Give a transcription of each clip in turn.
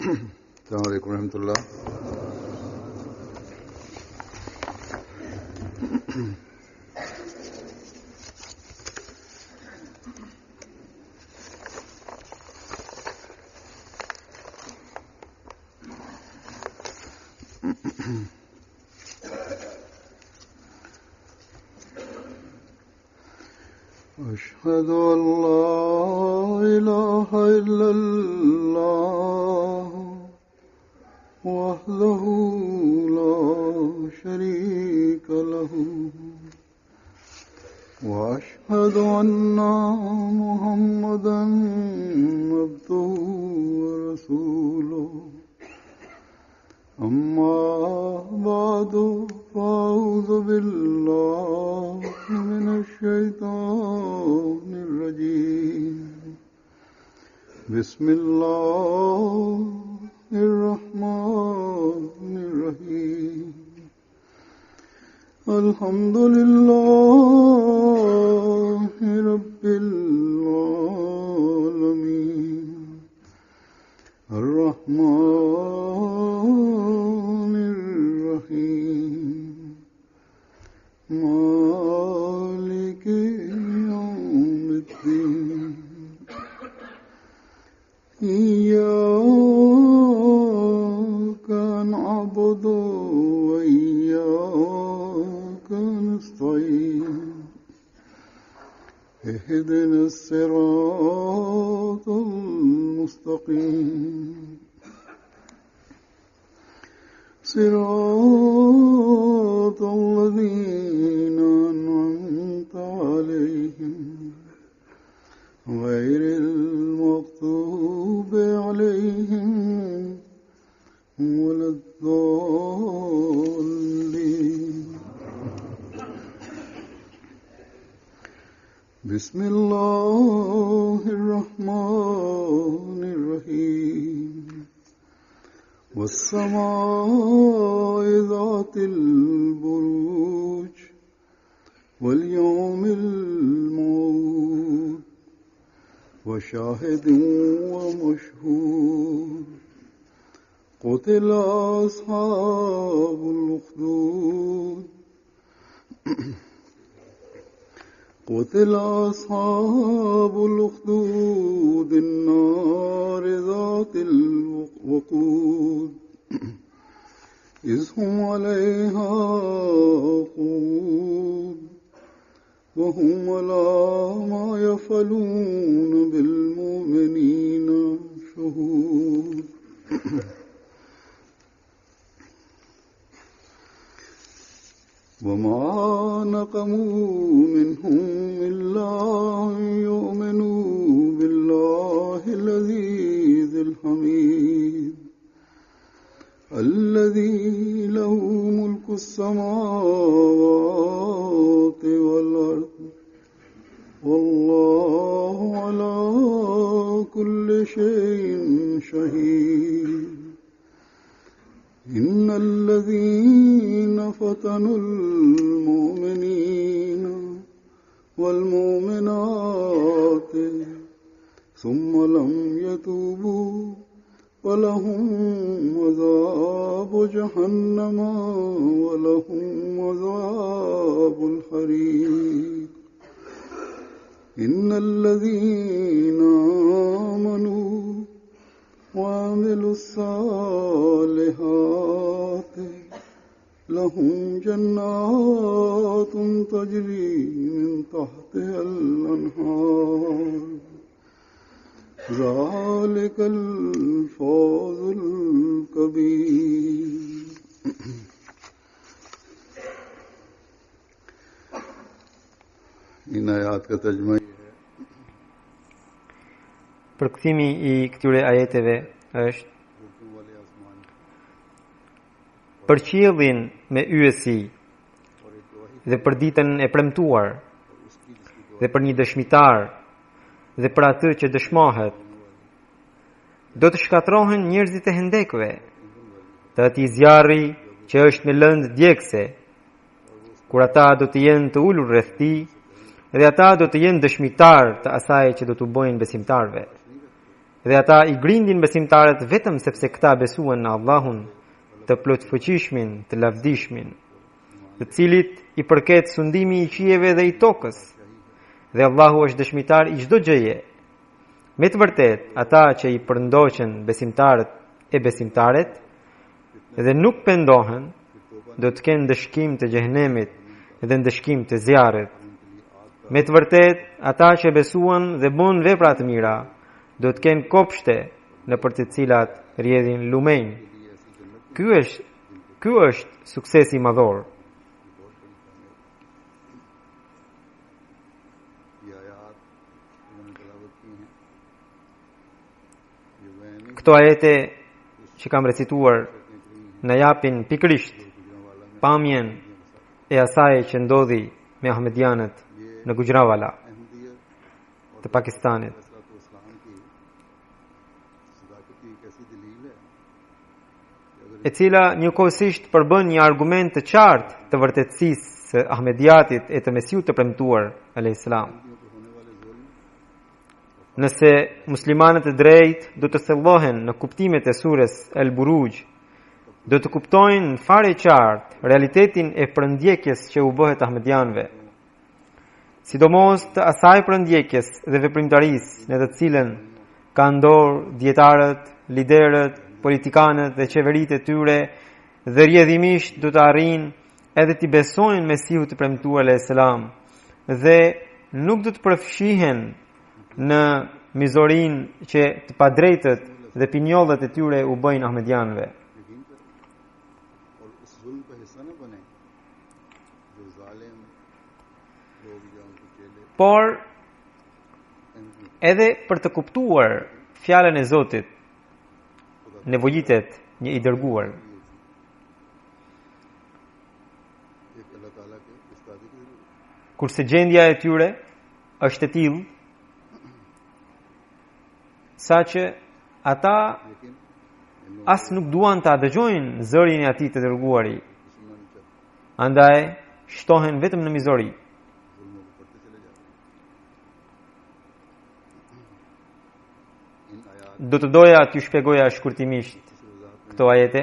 अस्सलामु अलैकुम रहमतुल्लाह। أشهد أن لا إله إلا الله وحده لا شريك له وأشهد أن محمدا عبده ورسوله أما بعد فأعوذ بالله من الشيطان الرجيم بسم الله الرحمن الرحيم الحمد لله رب العالمين الرحمن الرحيم مالك يوم الدين إياك نعبد وإياك نستعين اهدنا الصراط المستقيم صراط الذين أنعمت عليهم غير المغضوب عليهم ولا الضالين. بسم الله الرحمن الرحيم والسماء ذات البروج واليوم الموعود وشاهد ومشهود قتل أصحاب الأخدود قتل أصحاب الأخدود النار ذات الوقود إذ هم عليها قعود وهم على ما يفعلون بالمؤمنين شهود. وما نقموا منهم إلا أن يؤمنوا بالله العزيز الحميد الذي له ملك السماوات والأرض والله على كل شيء شهيد. إن الذين فتنوا المؤمنين والمؤمنات ثم لم يتوبوا فلهم عذاب جهنم ولهم عذاب الحريق. إن الذين آمنوا وعملوا الصالحات لهم جنات تجري من تحتها الأنهار ذلك الفوز الكبير. इन आयात का तर्जुमा Përkthimi I këtyre ajeteve është: për qiellin me yesi dhe për ditën e premtuar dhe për një dëshmitar dhe për atë që dëshmohet, do të shkatrohen njerëzit e hendekve, të atij zjarri që është në lëndë djegëse, kur ata do të jenë të ulur rreth tij dhe ata do të jenë dëshmitar të asaj që do t'u bëjnë besimtarve. Dhe ata I grindin besimtarët vetëm sepse këta besuan në Allahun, të plotfuqishmin, të lavdishmin, të cilit I përket sundimi I qiejve dhe I tokës. Dhe Allahu është dëshmitar I çdo gjëje. Me të vërtet, ata që I përndoqen besimtarët e besimtaret dhe nuk pendohen, do të kenë dëshkim të xhehenemit dhe ndëshkim të zjarrit. Me të vërtet, ata që besuan dhe bën vepra të mira, do të kenë kopshte në për të cilat rjedhin lumenj. Ky është suksesi madhor. Këto ajete që kam recituar në japin pikrisht pamjen e asaj që ndodhi me Ahmedianët në Gujranwala të Pakistanit, e cila njëkohësisht përbën një argument të qartë të vërtetësisë së Ahmediatit e të Mesiut të premtuar alayhis salam. Nëse muslimanët e drejt do të thellohen në kuptimet e surës El-Buruj, do të kuptojnë fare qartë realitetin e përndjekjes që u bëhet Ahmedianëve, sidomos të asaj përndjekjes dhe veprimtarisë në të cilën kanë dorë dietarët, liderët, politikanët dhe qeveritë e tyre, dhe rrjedhimisht do të arrijnë edhe të besojnë Mesihut të premtuar alayhis salam dhe nuk do të përfshihen në mizorin që të padrejtët dhe pinjollët e tyre u bëjnë Ahmedianëve. Por edhe për të kuptuar fjalën e Zotit nevojitet një I dërguar. Kurse gjendja e tyre është e tillë sa që ata as nuk duan ta dëgjojnë zërin e atij të dërguari. Andaj shtohen vetëm në mizori. Do të doja t'ju shpjegoja shkurtimisht këto ajete.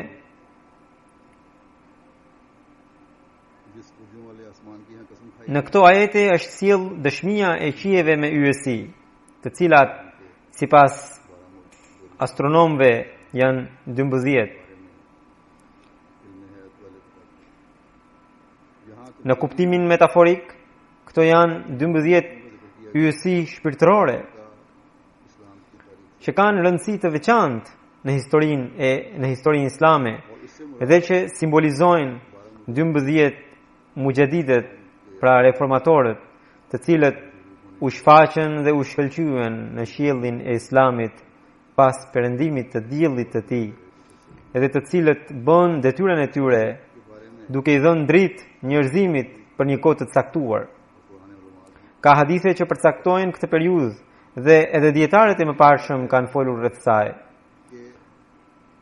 Në këto ajete është sjell dëshmia e qiejve me yjesi, të cilat sipas astronomëve janë 12. Në kuptimin metaforik, këto janë 12 yjesi shpirtërore që kanë rëndësi të veçantë në historinë islame dhe që simbolizojnë 12 mugjadidet, pra reformatorët, të cilët u shfaqën dhe u shkëlqyen në qiellin e Islamit pas perëndimit të diellit të tij, edhe të cilët bën detyrën e tyre duke I dhënë dritë njerëzimit për një kohë të caktuar. Ka hadithe që përcaktojnë këtë periudhë dhe edhe dietarët e mëparshëm kanë folur rreth saj.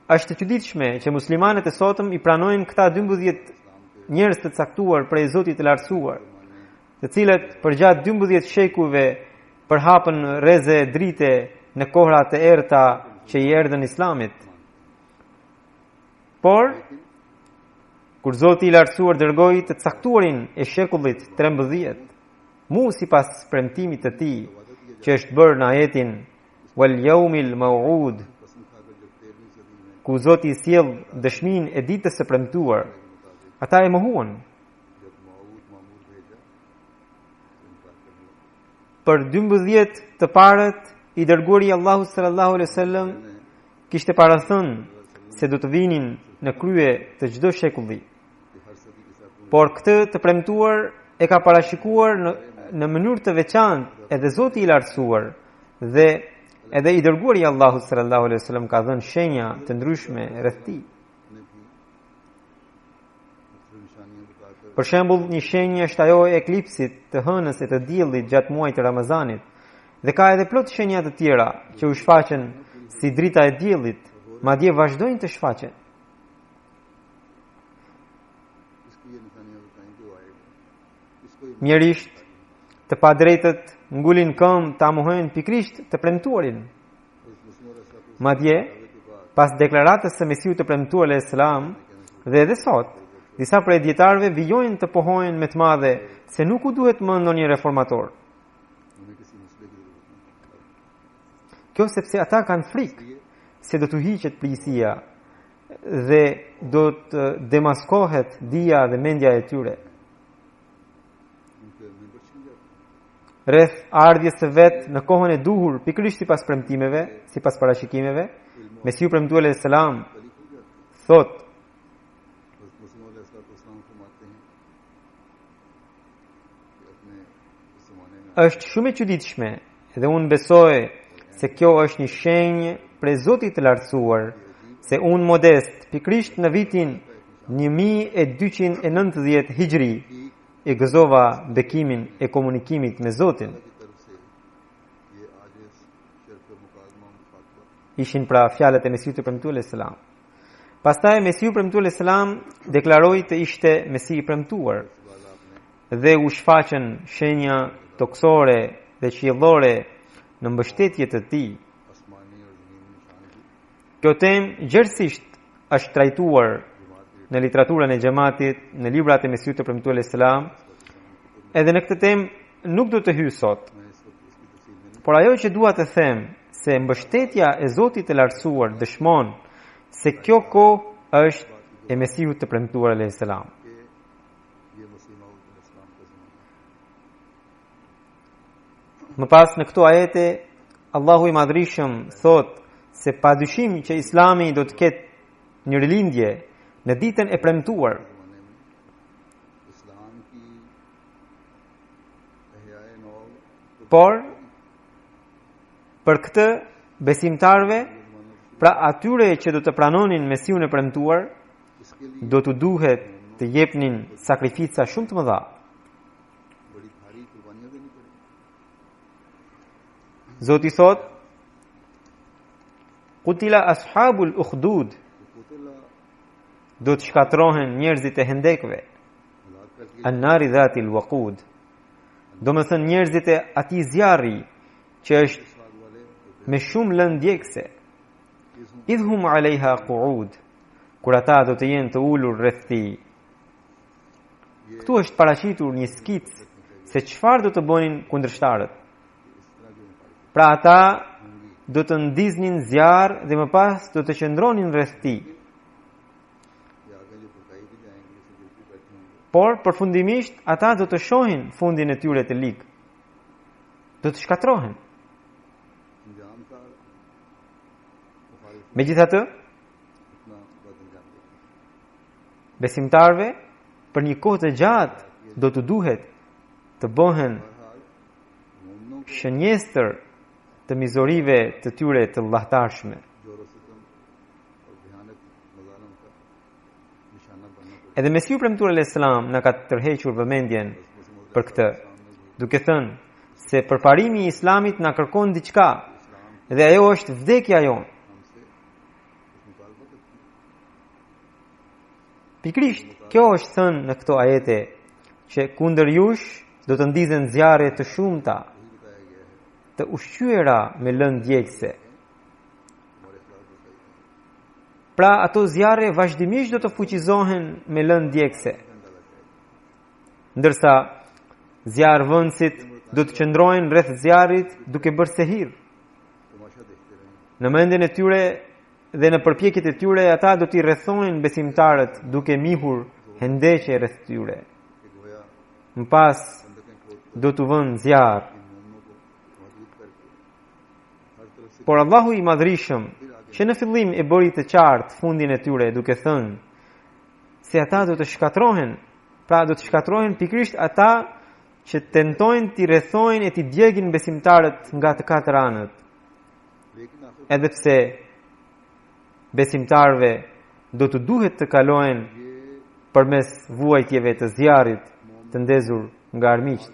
Është e çuditshme që muslimanët e sotëm I pranojnë këta 12 njerëz të caktuar prej Zotit të lartësuar, të cilët përgjatë 12 shekujve përhapën rreze drite në kohra të errta që I erdhën Islamit. Por kur Zoti I lartësuar dërgoi të caktuarin e shekullit 13, mu sipas premtimit të tij, që është bërë në ajetin wal yawmil maw'ud, ku Zoti I sjell dëshminë e ditës së premtuar, ata e mohuan. Për 12 të parët I dërguari Allahu sallallahu alaihi wasallam kishte parathënë se do të vinin në krye të çdo shekulli. Por këtë të premtuar e ka parashikuar në mënyrë të veçantë edhe Zoti I lartësuar dhe edhe I dërguari Allahu sallallahu alaihi wasallam ka dhënë shenja të ndryshme rreth tij. Për shembull, një shenjë është ajo e eklipsit të hënës e të diellit gjatë muajit të Ramazanit, dhe ka edhe plot shenja të tjera që u shfaqen si drita e diellit, madje vazhdojnë të shfaqen. Mjerisht, të padrejtët ngulin këmbë ta mohojnë pikrisht të premtuarin. Madje, pas deklaratës së Mesiut të premtuar alayhis salam dhe edhe sot, disa prej dietarëve vijojnë të pohojnë me të madhe se nuk u duhet më ndonjë reformator. Kjo sepse ata kanë frikë se do të hiqet plijësia dhe do të demaskohet dia dhe mendja e tyre. Rreth ardhjes së vet në kohën e duhur, pikërisht sipas premtimeve, sipas parashikimeve, Mesiu premtuar alayhis salam thot: është shumë e çuditshme dhe unë besoj se kjo është një shenjë prej Zotit të lartësuar se unë modest pikërisht në vitin 1290 Hijri e gëzova bekimin e komunikimit me Zotin. Ishin pra fjalët e Mesiut të premtuar alayhis salam. Pastaj Mesiu premtuar alayhis salam deklaroi të ishte Mesi i premtuar dhe u shfaqën shenja toksore dhe qiellore në mbështetje të tij. Kjo temë gjithsesi është trajtuar në literaturën e xhamatit, në librat e Mesiut të premtuar alayhis salam. Edhe në këtë temë nuk do të hyj sot. Por ajo që dua të them se mbështetja e Zotit të lartësuar dëshmon se kjo kohë është e Mesiut të premtuar alayhis salam. Më pas në këto ajete, Allahu i Madhrishëm thot se padyshim që Islami do të ketë një rilindje në ditën e premtuar. Por për këtë besimtarve, pra atyre që do të pranonin Mesiun e premtuar, do të duhet të jepnin sakrifica shumë të mëdha. Zoti thot: Qutila ashabul ukhdud, do të shkatrohen njerëzit e hendekve, an-nari dhatil waqud, do më thënë njerëzit e atij zjarri që është me shumë lëndë djegëse, idhum alejha qu'ud, kur ata do të jenë të ulur rreth tij. Këtu është paraqitur një skic se çfarë do të bënin kundërshtarët. Pra ata do të ndiznin zjarr dhe më pas do të qëndronin rreth tij. Por përfundimisht ata do të shohin fundin e tyre të ligë. Do të shkatrohen. Megjithatë, besimtarve për një kohë të gjatë do të duhet të bëhen shënjestër të mizorive të tyre të llahtarshme. Edhe Mesiu premtuar alayhis salam na ka tërhequr vëmendjen për këtë, duke thënë se përparimi i Islamit na kërkon diçka dhe ajo është vdekja jonë. Pikrisht, kjo është thënë në këto ajete që kundër jush do të ndizen zjarre të shumta, të ushqyera me lëndë djegëse. Pra ato zjarre vazhdimisht do të fuqizohen me lëndë djegëse, ndërsa zjarrvënësit do të qëndrojnë rreth zjarrit duke bërë sehir. Në mendjen e tyre dhe në përpjekjet e tyre ata do t'i rrethojnë besimtarët duke mihur hendeqe rreth tyre. Më pas do t'u vënë zjarr. Por Allahu i Madhrishëm, që në fillim e bëri të qartë fundin e tyre duke thënë se ata do të shkatrohen, pra do të shkatrohen pikrisht ata që tentojnë t'i rrethojnë e t'i djegin besimtarët nga të katër anët. Edhe pse besimtarve do të duhet të kalojnë përmes vuajtjeve të zjarrit të ndezur nga armiqt.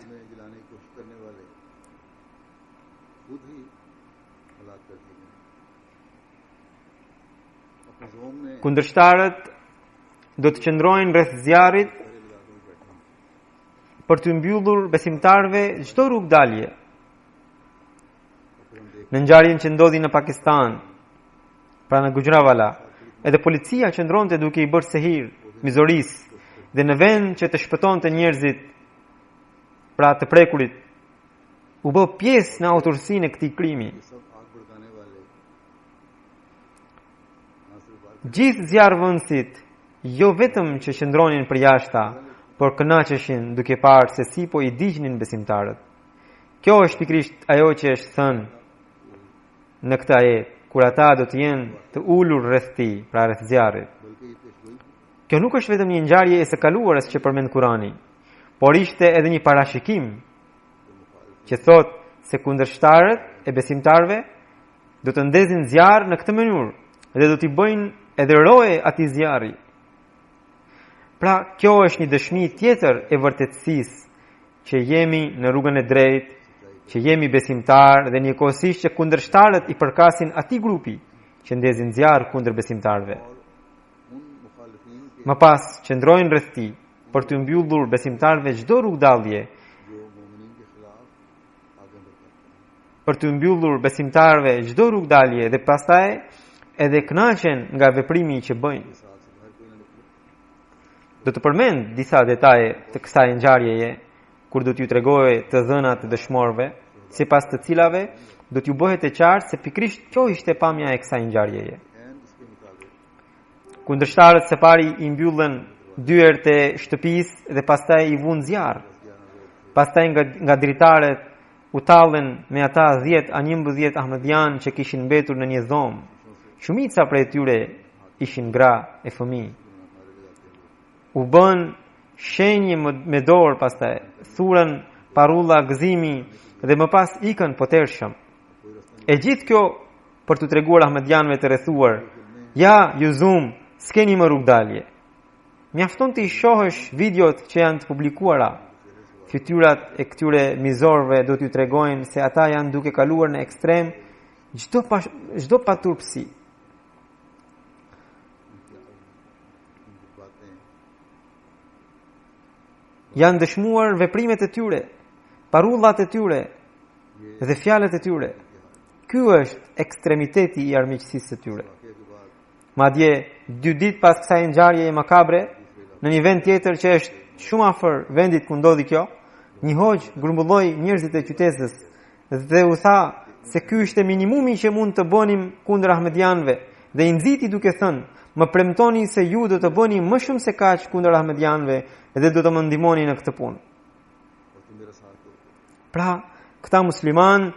Kundërshtarët do të qëndrojnë rreth zjarrit për të mbyllur besimtarve çdo rrugë dalje. Në ngjarjen që ndodhi në Pakistan, pra në Gujranwala. Edhe policia qëndronte duke I bërë sehir mizorisë dhe në vend që të shpëtonte njerëzit pra të prekurit, u bë pjesë në autorsinë e këtij krimi. Gjithë zjarrvënësit jo vetëm që qëndronin për jashta, por kënaqeshin duke parë se si po I digjnin besimtarët. Kjo është pikërisht ajo që është thënë në këtë ajet, kur ata do të jenë të ulur rreth tij, pra rreth zjarrit. Kjo nuk është vetëm një ngjarje e së kaluarës që përmend Kurani, por ishte edhe një parashikim që thotë se kundërshtarët e besimtarëve do të ndezin zjarr në këtë mënyrë dhe do t'i bëjnë edhe roje atij zjarri. Pra, kjo është një dëshmi tjetër e vërtetësisë që jemi në rrugën e drejtë, që jemi besimtar dhe njëkohësisht që kundërshtarët I përkasin atij grupi që ndezin zjarr kundër besimtarëve. Më pas qëndrojnë rreth tij për të mbyllur besimtarëve çdo rrugdallje, dhe pastaj edhe kënaqen nga veprimi që bëjnë. Do të përmend disa detaje të kësaj ngjarjeje kur do t'ju tregoj të dhënat të dëshmorëve, sipas të cilave do t'ju bëhet e qartë se pikërisht kjo ishte pamja e kësaj ngjarjeje. Kundërshtarët së pari I mbyllën dyert e shtëpisë dhe pastaj I vunë zjarr. Pastaj nga dritaret u tallën me ata 10 a 11 ahmedian që kishin mbetur në një dhomë. Shumica prej tyre ishin gra e fëmijë. U bën shenje me dorë pastaj, thurën parulla gëzimi dhe më pas ikën potershëm. E gjithë kjo për të treguar ahmedianëve të rrethuar, ja, ju zum, s'keni më rrugdalje. Mjafton të I shohësh videot që janë të publikuara. Fytyrat e këtyre mizorëve do t'ju tregojnë se ata janë duke kaluar në ekstrem çdo paturpsi. Janë dëshmuar veprimet e tyre, parullat e tyre dhe fjalët e tyre. Ky është ekstremiteti I armiqësisë së tyre. Madje 2 ditë pas kësaj ngjarjeje makabre, në një vend tjetër që është shumë afër vendit ku ndodhi kjo, një hoxh grumbulloi njerëzit e qytetës dhe u tha se ky ishte minimumi që mund të bënim kundër ahmedianëve dhe I nxiti duke thënë: "Më premtoni se ju do të bëni më shumë se kaq kundër ahmedianëve dhe do të më ndihmoni në këtë punë." Pra, këta musliman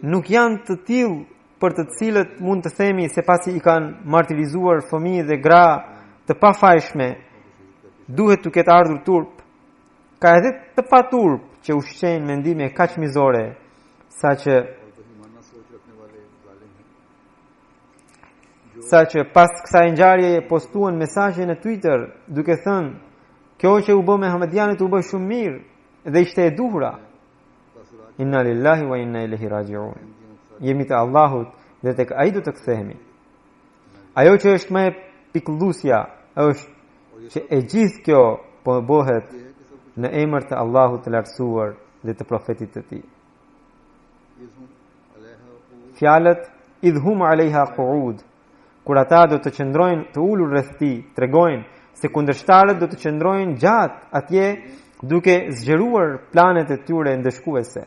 nuk janë të tillë për të cilët mund të themi se pasi I kanë martirizuar fëmijë dhe gra të pafajshme, duhet të ketë ardhur turp. Ka edhe të pa turp që ushqejnë mendime kaq mizore, saqë pas kësaj ngjarjeje postuan mesazhe në Twitter duke thënë: "Kjo që u bë me ahmedianët u bë shumë mirë dhe ishte e duhura." Inna lillahi wa inna ilaihi raji'un. Jemi te Allahut dhe tek ai do të kthehemi. Ajo që është më e pikëlluesja është që e gjithë kjo po bëhet në emër të Allahut të lartësuar dhe të profetit të tij. Fjalët idhum alaiha qu'ud, kur ata do të qëndrojnë të ulur rreth tij, tregojnë se kundërshtarët do të qëndrojnë gjatë atje duke zgjeruar planet e tyre ndëshkuese.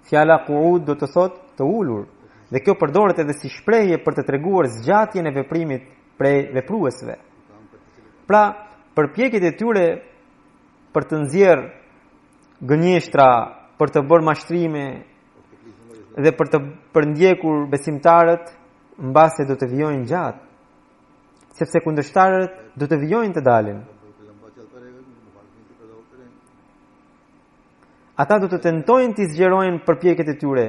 Fjala qu'ud do të thotë të ulur, dhe kjo përdoret edhe si shprehje për të treguar zgjatjen e veprimit prej vepruesve. Pra, përpjekjet e tyre për të nxjerrë gënjeshtra, për të bërë mashtrime dhe për të përndjekur besimtarët, mbase do të vijojnë gjatë, sepse kundërshtarët do të vijojnë të dalin. Ata do të tentojnë të zgjerojnë përpjekjet e tyre,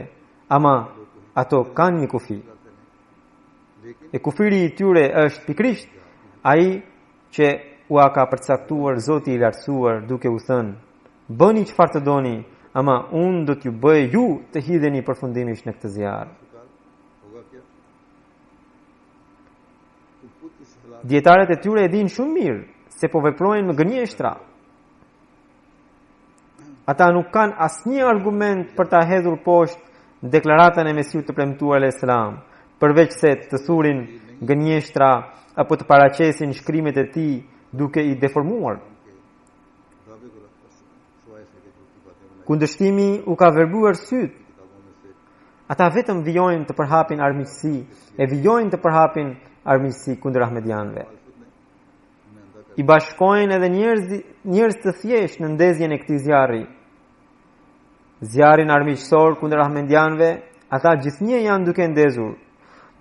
ama ato kanë një kufi. E kufiri I tyre është pikërisht ai që u ka përcaktuar Zoti I lartësuar duke u thënë: "Bëni çfarë të doni, ama unë do t'ju bëj ju të hidheni përfundimisht në këtë zjarr." Dietarët e tyre e dinë shumë mirë se po veprojnë me gënjeshtra. Ata nuk kanë asnjë argument për ta hedhur poshtë deklaratën e Mesiut të premtuar alayhis salam, përveç se të thurin gënjeshtra apo të paraqesin shkrimet e tij duke i deformuar. दावे को रख कर सिवाय से कि झूठी बातें बनाई Kundërshtimi u ka verbuar syt. किताबों में से Ata vetëm vijojnë të përhapin armiqësi, e vijojnë të përhapin armiqësi kundër ahmedianëve. I bashkojnë edhe njerëz të thjesht në ndezjen e këtij zjarri. Zjarrin armiqësor kundër ahmedianëve, ata gjithnjë janë duke ndezur,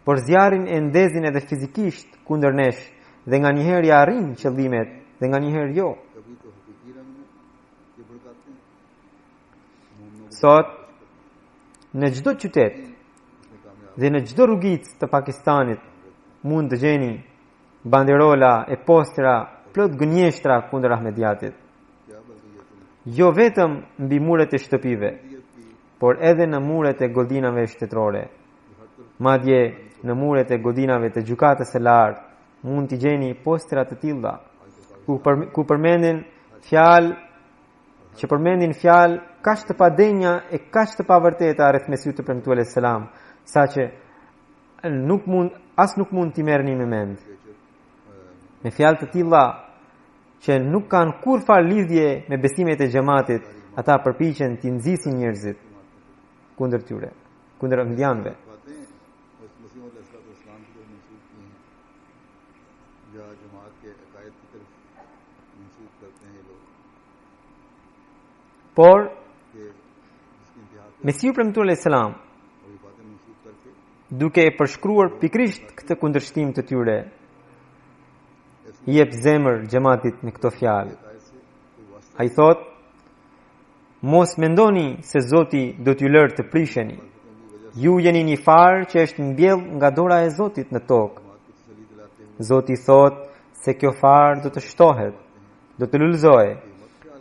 por zjarrin e ndezin edhe fizikisht kundër nesh dhe nganjëherë ja arrin qëllimet dhe nganjëherë jo. कभी तो हकीकी रंग में ये भड़काते हैं Sot në çdo qytet dhe në çdo rrugicë të Pakistanit mund të gjeni banderola e postera plot gënjeshtra kundër ahmediatit. क्या बल्कि ये तुम Jo vetëm mbi muret e shtëpive, por edhe në muret e godinave shtetërore. Madje në muret e godinave të gjykatës së lartë mund t'i gjeni postera të tilla ku përmendin fjalë kaq të padenja e kaq të pavërteta rreth Mesiut të Premtuar alayhis salam, saqë nuk mund t'i merrni me mend. Me fjalë të tilla që nuk kanë kurfar lidhje me besimet e xhamatit, ata përpiqen t'i nxisin njerëzit kundër tyre, kundër ahmedianëve. बातें उस मसीह अलैहिस्सलाम की तरफ मंसूब की हैं या जमात के अकायद की तरफ मंसूब करते हैं ये लोग Por कि जिसकी इंतहा को Mesiu Premtuar alayhis salam, और ये बातें मंसूब करके duke e përshkruar pikrisht këtë kundërshtim të tyre, i jep zemër xhamatit me këto fjalë. अकायद से कोई वास्ता Ai thot: Mos mendoni se Zoti do t'ju lërë të prisheni. Ju jeni një farë që është mbjell nga dora e Zotit në tokë. जमात को तसल्ली दिलाते हुए Zoti thot se kjo farë do të shtohet, do të lullëzohet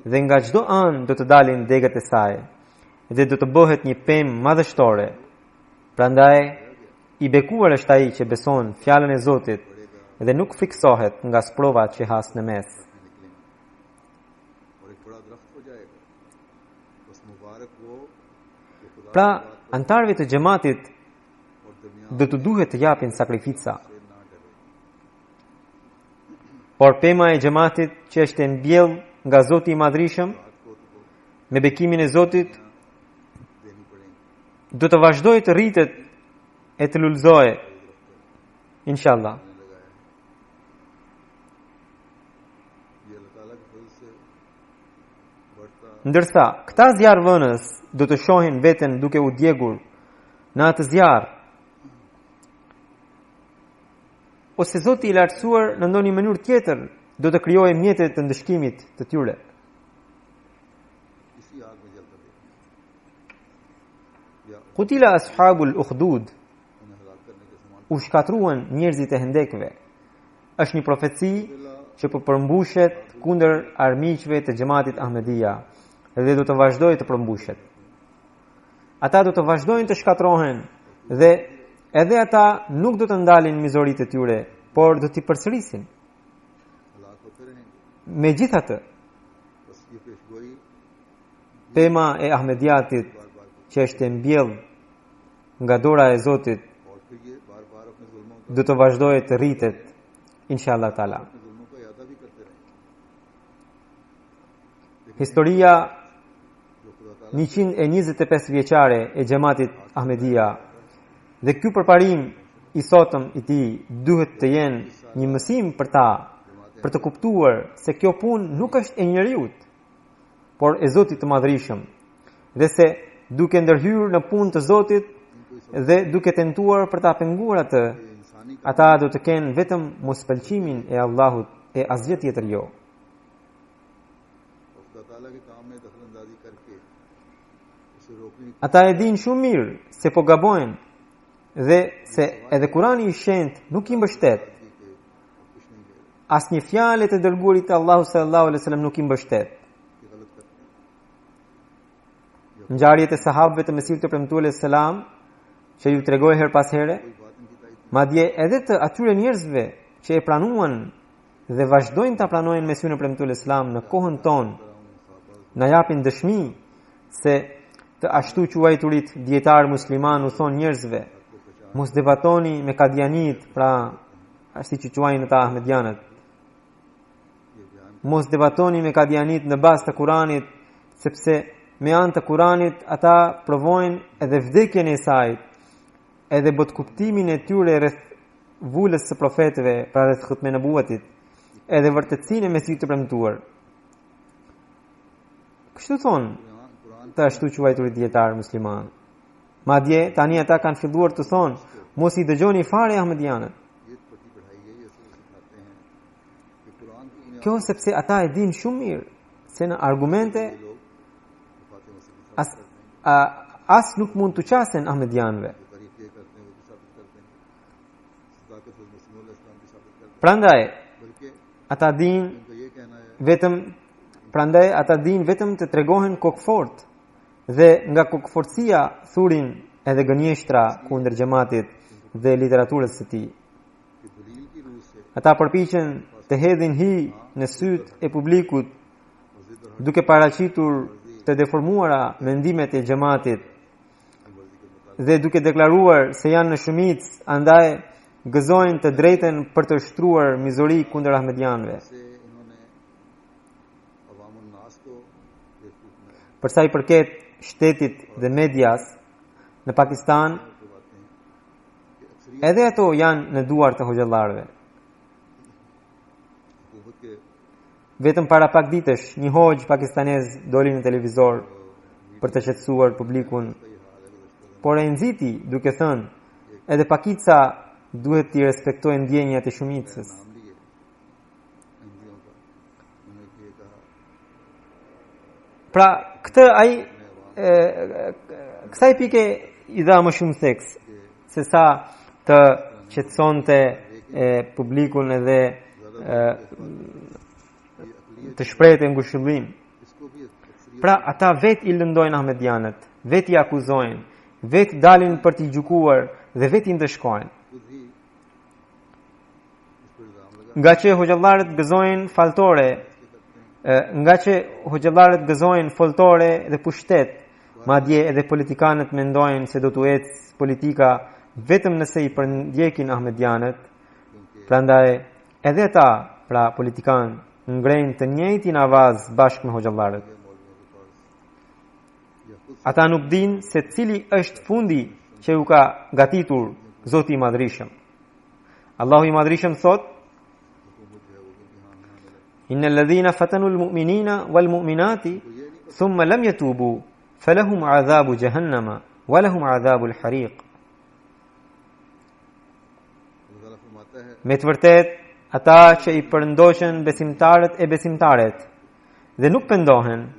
dhe nga çdo anë do të dalin degët e saj dhe do të bëhet një pemë madhështore. Prandaj i bekuar është ai që beson fjalën e Zotit dhe nuk fiksohet nga sprovat që has në mes. और एक बड़ा दरख्त हो जाएगा बस मुबारक वो जो खुदा Pra, antarëve të xhamatit और दुनिया do të duhet të japin sakrifica. से ना डरे Por pema e xhamatit që është e mbjell nga Zoti i Madhrishëm रात को तो me bekimin e Zotit देनी पड़ेंगी do të vazhdoj të rritet e të lullëzoje, inshallah. ये अल्लाह ताला के फजल से बढ़ता Ndërsa, këta zjarrvënës do të shohin veten duke u djegur në atë zjarr, ose Zoti i lartësuar në ndonjë mënyrë tjetër do të krijojë mjete të ndëshkimit të tyre. इसी आग में जलता देखें या Qutila ashabul ukhdud, उन्हें हलाक करने के समान u shkatruan njerëzit e hendekve. Është një profeci që po përmbushet kundër armiqve të xhamatit Ahmedia dhe do të vazhdojë të përmbushet. Ata do të vazhdojnë të shkatrohen dhe edhe ata nuk do të ndalin mizoritë e tyre, por do t'i përsërisin. हलाक होते रहेंगे Megjithatë, बस ये पेशगोई pema e Ahmediatit बार बार që është e mbjell nga dora e Zotit और फिर ये बार बार अपने जुल्मों do të vazhdojë të rritet, inshallah taala. अपने जुल्मों का यादा भी करते रहेंगे Historia जो खुदा ताला 125 vjeçare e xhamatit Ahmedia dhe ky përparim i sotëm i tij duhet të jenë një mësim për ta, për të kuptuar se kjo punë nuk është e njeriut, por e Zotit të Madhrishëm, dhe se duke ndërhyrë në punë të Zotit dhe duke tentuar për ta penguar atë, इंसानी का ata do të kenë vetëm mospëlqimin e Allahut e asgjë tjetër jo. और खुदा ताला के काम में दखलंदाजी करके उसे रोकने की Ata e dinë shumë mirë se po gabojnë dhe se edhe Kurani i shenjtë nuk i mbështet. के कुछ नहीं ले रहे Asnjë fjalë të dërguarit të Allahut sallallahu alaihi wasallam nuk i mbështet. कि गलत करते हैं Ngjarjet e sahabëve të Mesihut të Premtuar alayhis salam që ju tregoj her pas here, कोई बात इनकी तायद madje edhe të atyre njerëzve që e pranuan dhe vazhdojnë ta pranojnë Mesihun e Premtuar alayhis salam në kohën tonë, na japin dëshmi se të ashtu quajturit dietar musliman u thon njerëzve Mos debatoni me kadianit, pra ashti që quajnë ata ahmedianët. Mos debatoni me kadianit në bazë të Kuranit, sepse me anë të Kuranit ata provojnë edhe vdekjen e saj, edhe botkuptimin e tyre rreth vulës së profetëve, pra rreth khutme nubuatit, edhe vërtetësinë e Mesihut të premtuar. Kështu thonë të ashtu quajturit dietar musliman. Madje tani ata kanë filluar të thonë, mos i dëgjoni fare ahmedianët. Kjo sepse ata e dinë shumë mirë se në argumente as nuk mund të qasen ahmedianëve. Prandaj ata dinë vetëm të tregohen kokfort, dhe nga kokfortësia thurin edhe gënjeshtra kundër xhamatit dhe literaturës së tij. Ata përpiqen të hedhin hy në sytë e publikut, duke paraqitur të deformuara mendimet e xhamatit dhe duke deklaruar se janë në shumicë, andaj gëzojnë të drejten për të shtruar mizori kundër ahmedianëve. Për sa i përket shtetit dhe medias në Pakistan, edhe ato janë në duar të hoxhallarëve. Vetëm para pak ditësh, një hoxh pakistanez doli në televizor për të shqetësuar publikun, por e nxiti duke thënë, edhe pakica duhet t'i respektojnë ndjenjat e shumicës. Pra, kësaj pike i dha më shumë seks, se sa të qetësonte publikun edhe të shprehte ngushëllim. Pra, ata vet i lëndojnë ahmedianët, vet i akuzojnë, vet dalin për t'i gjykuar dhe vet i ndëshkojnë. Nga që hoxhallarët gëzojnë foltore dhe pushtet, madje edhe politikanët mendojnë se do t'u ecë politika vetëm nëse i përndjekin ahmedianët. Prandaj edhe ata, pra politikanë, ngrejnë të njëjtin avaz bashkë me hoxhallarët. Ata nuk dinë se cili është fundi që u ka gatitur Zoti i Madhrishëm. Allahu i Madhrishëm thot: Innal ladhina fatanu al-mu'minina wal-mu'minati thumma lam yatubu falahum 'adhabu jahannama wa lahum 'adhabu al-hariq. Me të vërtet, ata që i përndoqën besimtarët e besimtaret dhe nuk pendohen,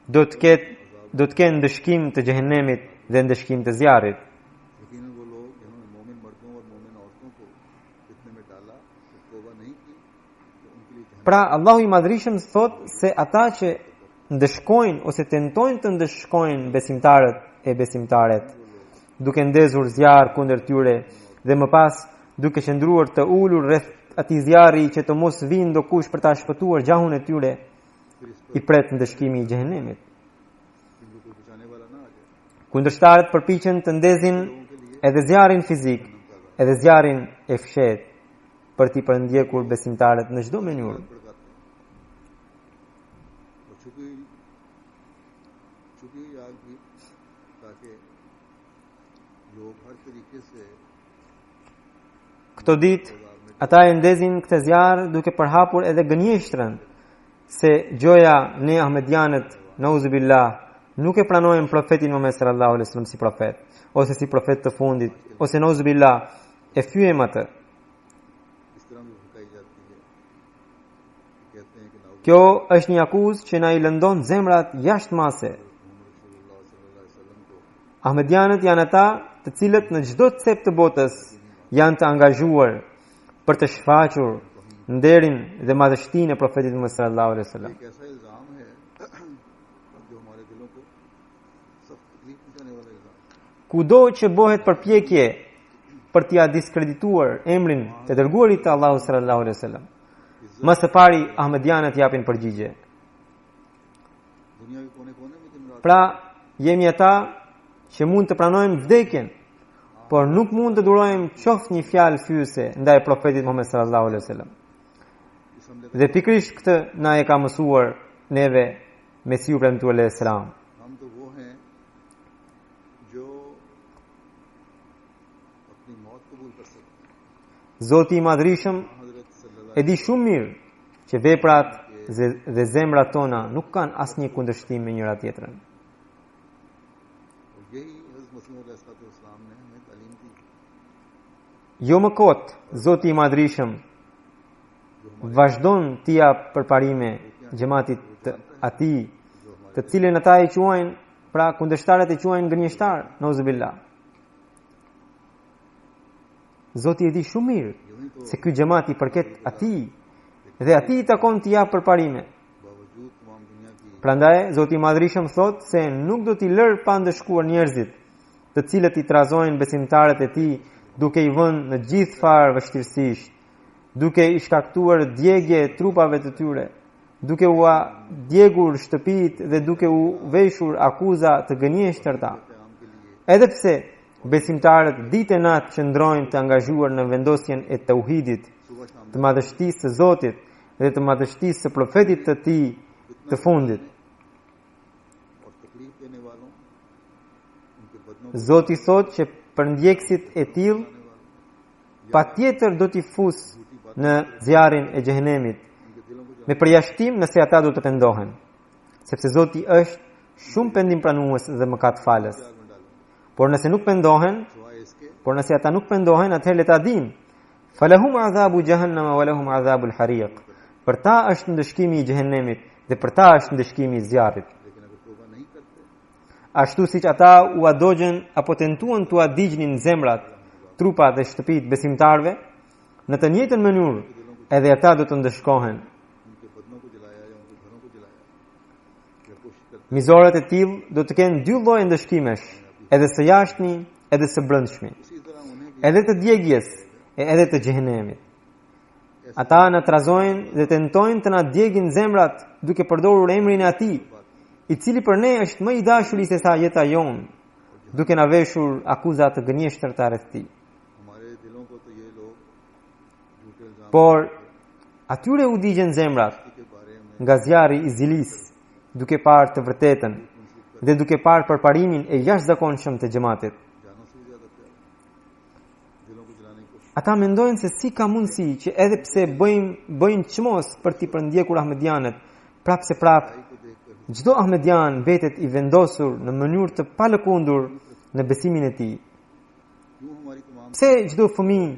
do të kenë ndëshkim të xhehenemit dhe ndëshkim të zjarrit. Pra, Allahu i Madhrishëm thot se ata që ndëshkojnë ose tentojnë të ndëshkojnë besimtarët e besimtaret, duke ndezur zjarr kundër tyre dhe më pas duke qëndruar të ulur rreth atij zjarri që të mos vinë ndokush për ta shpëtuar gjahun e tyre, i pret ndëshkimi i xhehenemit. Kundërshtarët përpiqen të ndezin edhe zjarrin fizik, edhe zjarrin e fshehtë për t'i përndjekur besimtarët në çdo mënyrë. Këto ditë, ata e ndezin këtë zjarr duke përhapur edhe gënjeshtrën se gjoja ne ahmedianët, nauzubillah, nuk e pranojmë profetin Muhammed sallallahu alaihi wasallam si profet, ose si profet të fundit, ose nauzubillah, e fyem atë. Kjo është një akuzë që na i lëndon zemrat jashtë mase. Ahmedianët janë ata të cilët në çdo cep të botës janë të angazhuar për të shfaqur nderin dhe madhështinë e profetit Muhammed sallallahu alaihi wasallam. Kudo që bëhet përpjekje për t'ia diskredituar emrin të dërguarit të Allahut sallallahu alaihi wasallam, më së pari ahmedianët japin përgjigje. Pra, jemi ata që mund të pranojmë vdekjen, por nuk mund të durojmë qoftë një fjalë fyese ndaj profetit Muhammed sallallahu alaihi wasallam. Dhe pikrisht këtë na e ka mësuar neve Mesiu premtuar alayhis salam. हम तो वो हैं जो अपनी मौत कबूल कर सकते हैं। Zoti i Madhrishëm हजरत सल्लल्लाहु e di shumë mirë që veprat dhe zemrat tona nuk kanë asnjë kundërshtim me njëra tjetrën. और यही हज़रत मसीह अलैहिस्सलाम ने हमें तालीम दी। Jo më kot, Zoti i Madhrishëm vazhdon t'i jap përparime xhamatit të atij, të cilën ata i quajnë, pra kundërshtarët e quajnë gënjeshtar, nauzubillah. Zoti e di shumë mirë se ky xhamat i përket atij dhe atij i takon t'i jap përparime. बावजूद तमाम दुनिया की Prandaj Zoti i Madhrishëm thot se nuk do t'i lër pa ndëshkuar njerëzit, të cilët i trazojnë besimtarët e tij duke i vënë në gjithë farë vështirësisht, duke i shkaktuar djegje trupave të tyre, duke u djegur shtëpit dhe duke u veshur akuza të gënjeshtërta. Edhe pse besimtarët ditë e natë qëndrojnë të angazhuar në vendosjen e tauhidit, të madhështisë së Zotit dhe të madhështisë së profetit të tij të fundit. और तकलीफ देने वालों उनके बदनों Zoti thot që për ndjekësit e tillë patjetër do t'i fus në zjarrin e xhehenemit, me përjashtim nëse ata do të pendohen, sepse Zoti është shumë pendimpranues dhe mëkatfalës. Por nëse nuk pendohen, सिवाय इसके por nëse ata nuk pendohen, atëherë le ta dinë, falahum azabu jahannama wa lahum azabul hariq. Për ta është ndëshkimi i xhehenemit dhe për ta është ndëshkimi i zjarrit. लेकिन अगर तौबा नहीं करते Ashtu siç ata u adogjen apo tentuan t'u adigjnin zemrat, trupat dhe shtëpit besimtarve, në të njëjtën mënyrë edhe ata do të ndëshkohen. उनके बदनों को जलाया या उनके घरों को जलाया या कोशिश करते Mizorët e tillë do të kenë dy lloje ndëshkimesh, edhe së jashtmi, edhe së brendshmi, इसी तरह उन्हें भी edhe të djegjes e edhe të xhehenemit. Ata na trazojnë dhe tentojnë të na djegin zemrat duke përdorur emrin e Atij, i cili për ne është më i dashuri se sa jeta jonë, duke na veshur akuza të gënjeshtërta rreth tij. हमारे दिलों को तो ये लोग झूठे इल्जाम Por atyre u digjen zemrat के बारे में nga zjarri i zilis, duke parë të vërtetën dhe duke parë përparimin e jashtëzakonshëm të xhamatit. जानों से भी ज्यादा प्यार दिलों को जलाने की कोशिश Ata mendojnë se si ka mundësi që edhe pse bëjnë çmos për t'i përndjekur ahmedianët, prapse prap को देखकर çdo ahmedian mbetet i vendosur në mënyrë të palëkundur në besimin e tij. यूं हमारी तमाम Pse çdo fëmijë,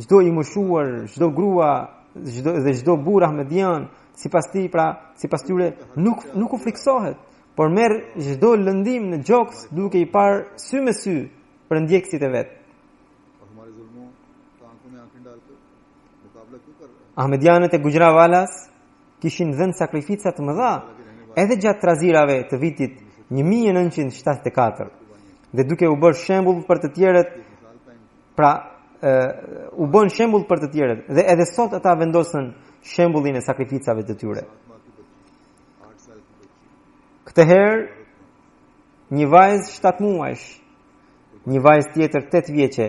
çdo i moshuar, çdo grua, çdo burr ahmedian, sipas tyre nuk u friksohet, por merr çdo lëndim në gjoks duke i parë sy me sy për ndjekësit e vet. और हमारे जुल्मों का आंखों में आंखें डालकर मुकाबला क्यों कर रहा है Ahmedianët e Gujarat kishin dhënë sakrifica të mëdha edhe gjatë trazirave të vitit 1974 dhe duke u bërë shembull për të tjerët, pra u bën shembull për të tjerët dhe edhe sot ata vendosën shembullin e sakrificave të tyre. 8 साल की बच्ची Këtë herë një vajzë 7 muajsh, një vajzë tjetër 8 vjeçe,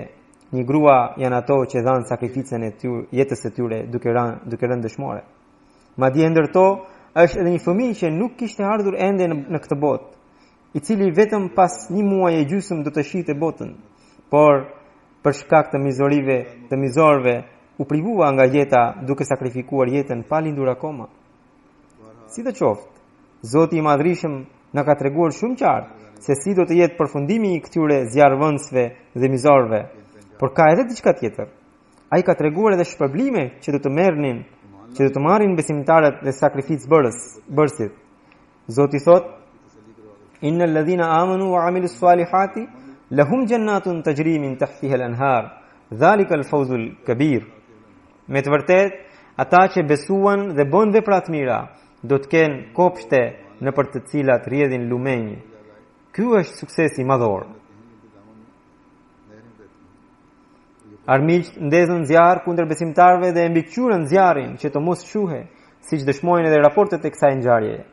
një grua janë ato që dhanë sakrificën e tyre, jetës së tyre duke rënë dëshmore. Madje ndërto është edhe një fëmijë që nuk kishte ardhur ende në këtë botë, i cili vetëm pas 1 muaji e gjysmë do të shite botën, por për shkak të mizorëve u privua nga jeta duke sakrifikuar jetën pa lindur akoma. Sidoqoftë, Zoti i Madhrishëm na ka treguar shumë qartë se si do të jetë përfundimi i këtyre zjarrvënësve dhe mizorëve, por ka edhe diçka tjetër. Ai ka treguar edhe shpërblime që do të marrin besimtarët dhe sakrificë bërësit. Zoti thot: Innal ladhina amanu wa amilus salihati lahum jannatun tajri min tahtiha al-anhar, dhalika al-fawzul kabir. Me të vërtet, ata që besuan dhe bën vepra të mira, do të kenë kopshte nëpër të cilat rrjedhin lumenj. Ky është suksesi madhor. Armiqt ndezën zjarr kundër besimtarëve dhe e mbikëqyrën zjarrin që të mos shuhe, siç dëshmojnë edhe raportet e kësaj ngjarjeje.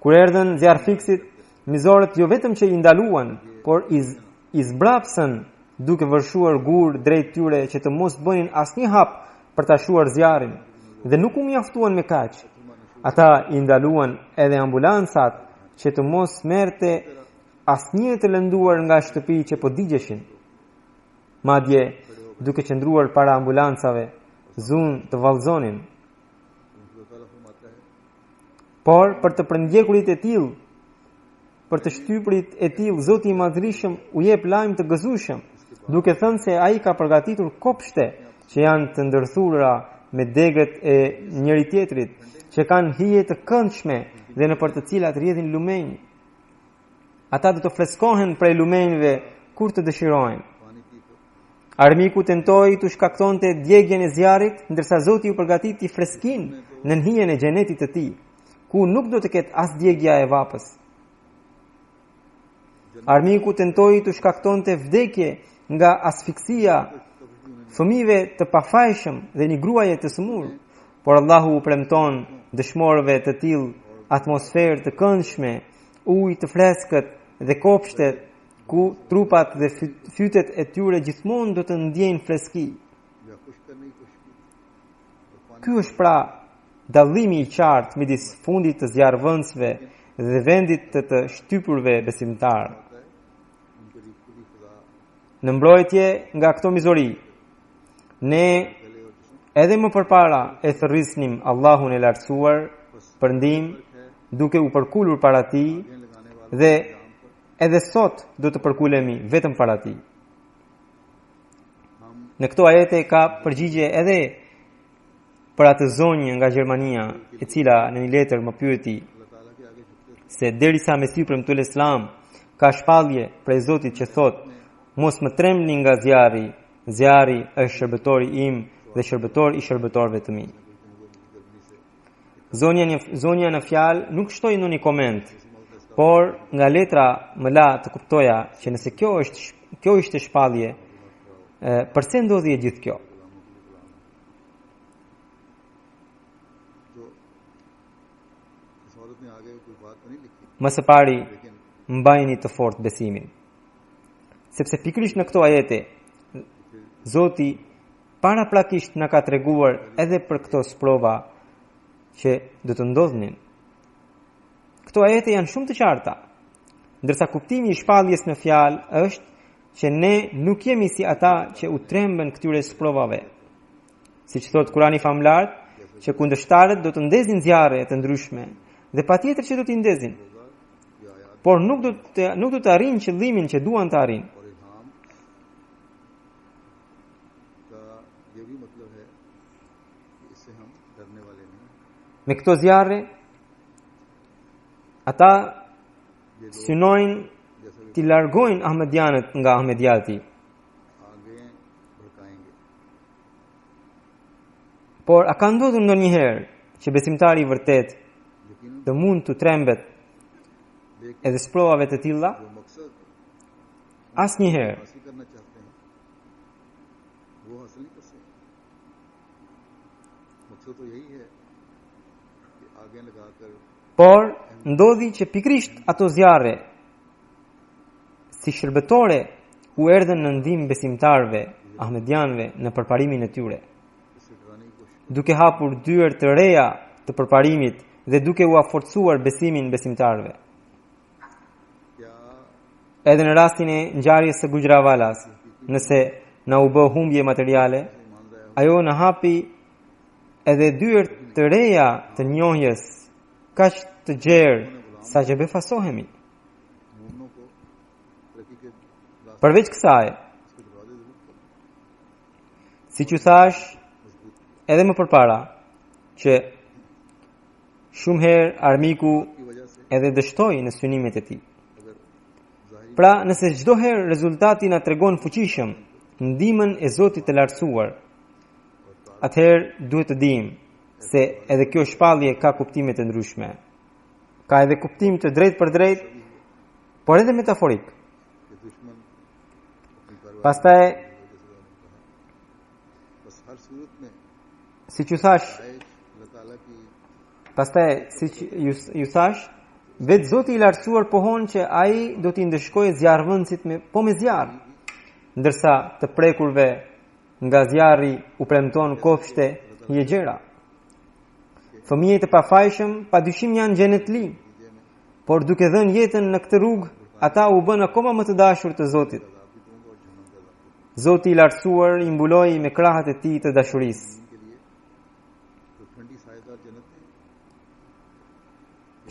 Kur erdhën zjarr fiksit, mizorët jo vetëm që i ndaluan, por i zbrapsën duke vërshuar gur drejt tyre që të mos bënin asnjë hap për ta shuar zjarrin dhe nuk u mjaftuan me kaq. Ata i ndaluan edhe ambulancat që të mos merrte asnjë të lënduar nga shtëpi që po digjeshin. Madje duke qëndruar para ambulancave, zunë të vallëzonin. Por për të përndjekurit e tillë, për të shtyprit e tillë, Zoti i Madhërisëm u jep lajm të gëzueshëm, duke thënë se ai ka përgatitur kopshte që janë të ndërthura me degët e njëri tjetrit, që kanë hije të këndshme dhe nëpër të cilat rrjedhin lumenj. Ata do të freskohen prej lumenjve kur të dëshirojnë. Armiku tentoi të shkaktonte djegjen e zjarrit, ndërsa Zoti u përgatiti freskinë në hijen e xhenetit të tij, ku nuk do të ketë as djegja e vapës. Armiku tentoi të shkaktonte vdekje nga asfiksia fëmijëve të pafajshëm dhe një gruaje të smur, por Allahu u premton dëshmorëve të tillë atmosferë të këndshme, ujë të freskët dhe kopshtet ku trupat dhe fytet e tyre gjithmonë do të ndjejnë freski. Ky është pra dallimi i qartë midis fundit të zjarrvënësve dhe vendit të shtypurve besimtar. Në mbrojtje nga këto mizori, ne edhe më përpara e thërrisnim Allahun e lartësuar për ndihmë, duke u përkulur para tij, dhe edhe sot do të përkulemi vetëm para tij. Në këto ajete ka përgjigje edhe për atë zonjë nga Gjermania, e cila në një letër më pyeti se derisa Mesihu premtuar Islam ka shpallje prej Zotit që thot: mos më tremni nga zjarri, zjarri është shërbëtori im dhe shërbëtor i shërbëtorëve të mi. Zonja në fjalë nuk shtoi ndonjë koment, por nga letra më la të kuptoja që nëse kjo ishte shpallje, pse ndodhi e gjithë kjo? Më së pari, mbajini të fortë besimin. Sepse pikërisht në këto ajete, Zoti paraprakisht na ka treguar edhe për këto sprova që do të ndodhnin. Këto ajete janë shumë të qarta, ndërsa kuptimi i shpalljes në fjalë është që ne nuk jemi si ata që u tremben këtyre sprovave. Siç thot Kurani famlar, që kundërshtarët do të ndezin zjarre të ndryshme dhe patjetër që do t'i ndezin, por nuk do të arrijnë qëllimin që duan të arrijnë. Me këto zjarre, ata synojnë t'i largojnë ahmedianët nga ahmediati. Por a ka ndodhur ndonjëherë që besimtari i vërtet të mund të trembet edhe sprovave të tilla? Asnjëherë. Por ndodhi që pikrisht ato zjarre si shërbëtore u erdhën në ndihmë besimtarëve, ahmedianëve në përparimin e tyre, duke hapur dyert të reja të përparimit dhe duke u forcuar besimin besimtarëve. Edhe në rastin e ngjarjes së Guxhrawalas, nëse na u bë humbje materiale, ajo na hapi edhe dyert të reja të njohjes kaq të gjerë sa që befasohemi. Përveç kësaj, si që thash edhe më përpara, që shumë herë armiku edhe dështoi në synimet e tij. Pra, nëse çdo herë rezultati na tregon fuqishëm ndihmën e Zotit të lartësuar, atëherë duhet të dimë se edhe kjo shpallje ka kuptime të ndryshme. Ka edhe kuptim të drejtë për drejtë, por edhe metaforik. Pastaj, si që thash, Vetë Zoti i lartësuar pohon që ai do t'i ndëshkojë zjarrvendësit me zjarr. Ndërsa të prekurve nga zjarri u premton kopshte hiegjera. Fëmijët e pafajshëm padyshim janë xhenetli, por duke dhënë jetën në këtë rrugë, ata u bën akoma më të dashur të Zotit. Zoti i lartësuar i mbuloi me krahët e tij të dashurisë.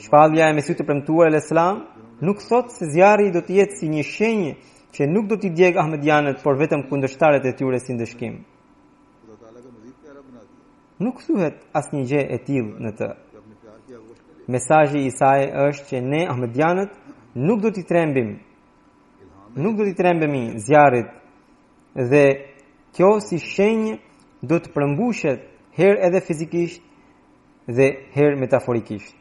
Shpallja e Mesihut të premtuar al-Islam nuk thot se zjarri do të jetë si një shenjë që nuk do t'i djeg ahmedianët, por vetëm kundërshtarët e tyre si ndëshkim. Nuk thuhet asnjë gjë e tillë në të. Mesazhi i saj është që ne ahmedianët nuk do t'i trembemi zjarrit, dhe kjo si shenjë do të përmbushet herë edhe fizikisht dhe herë metaforikisht.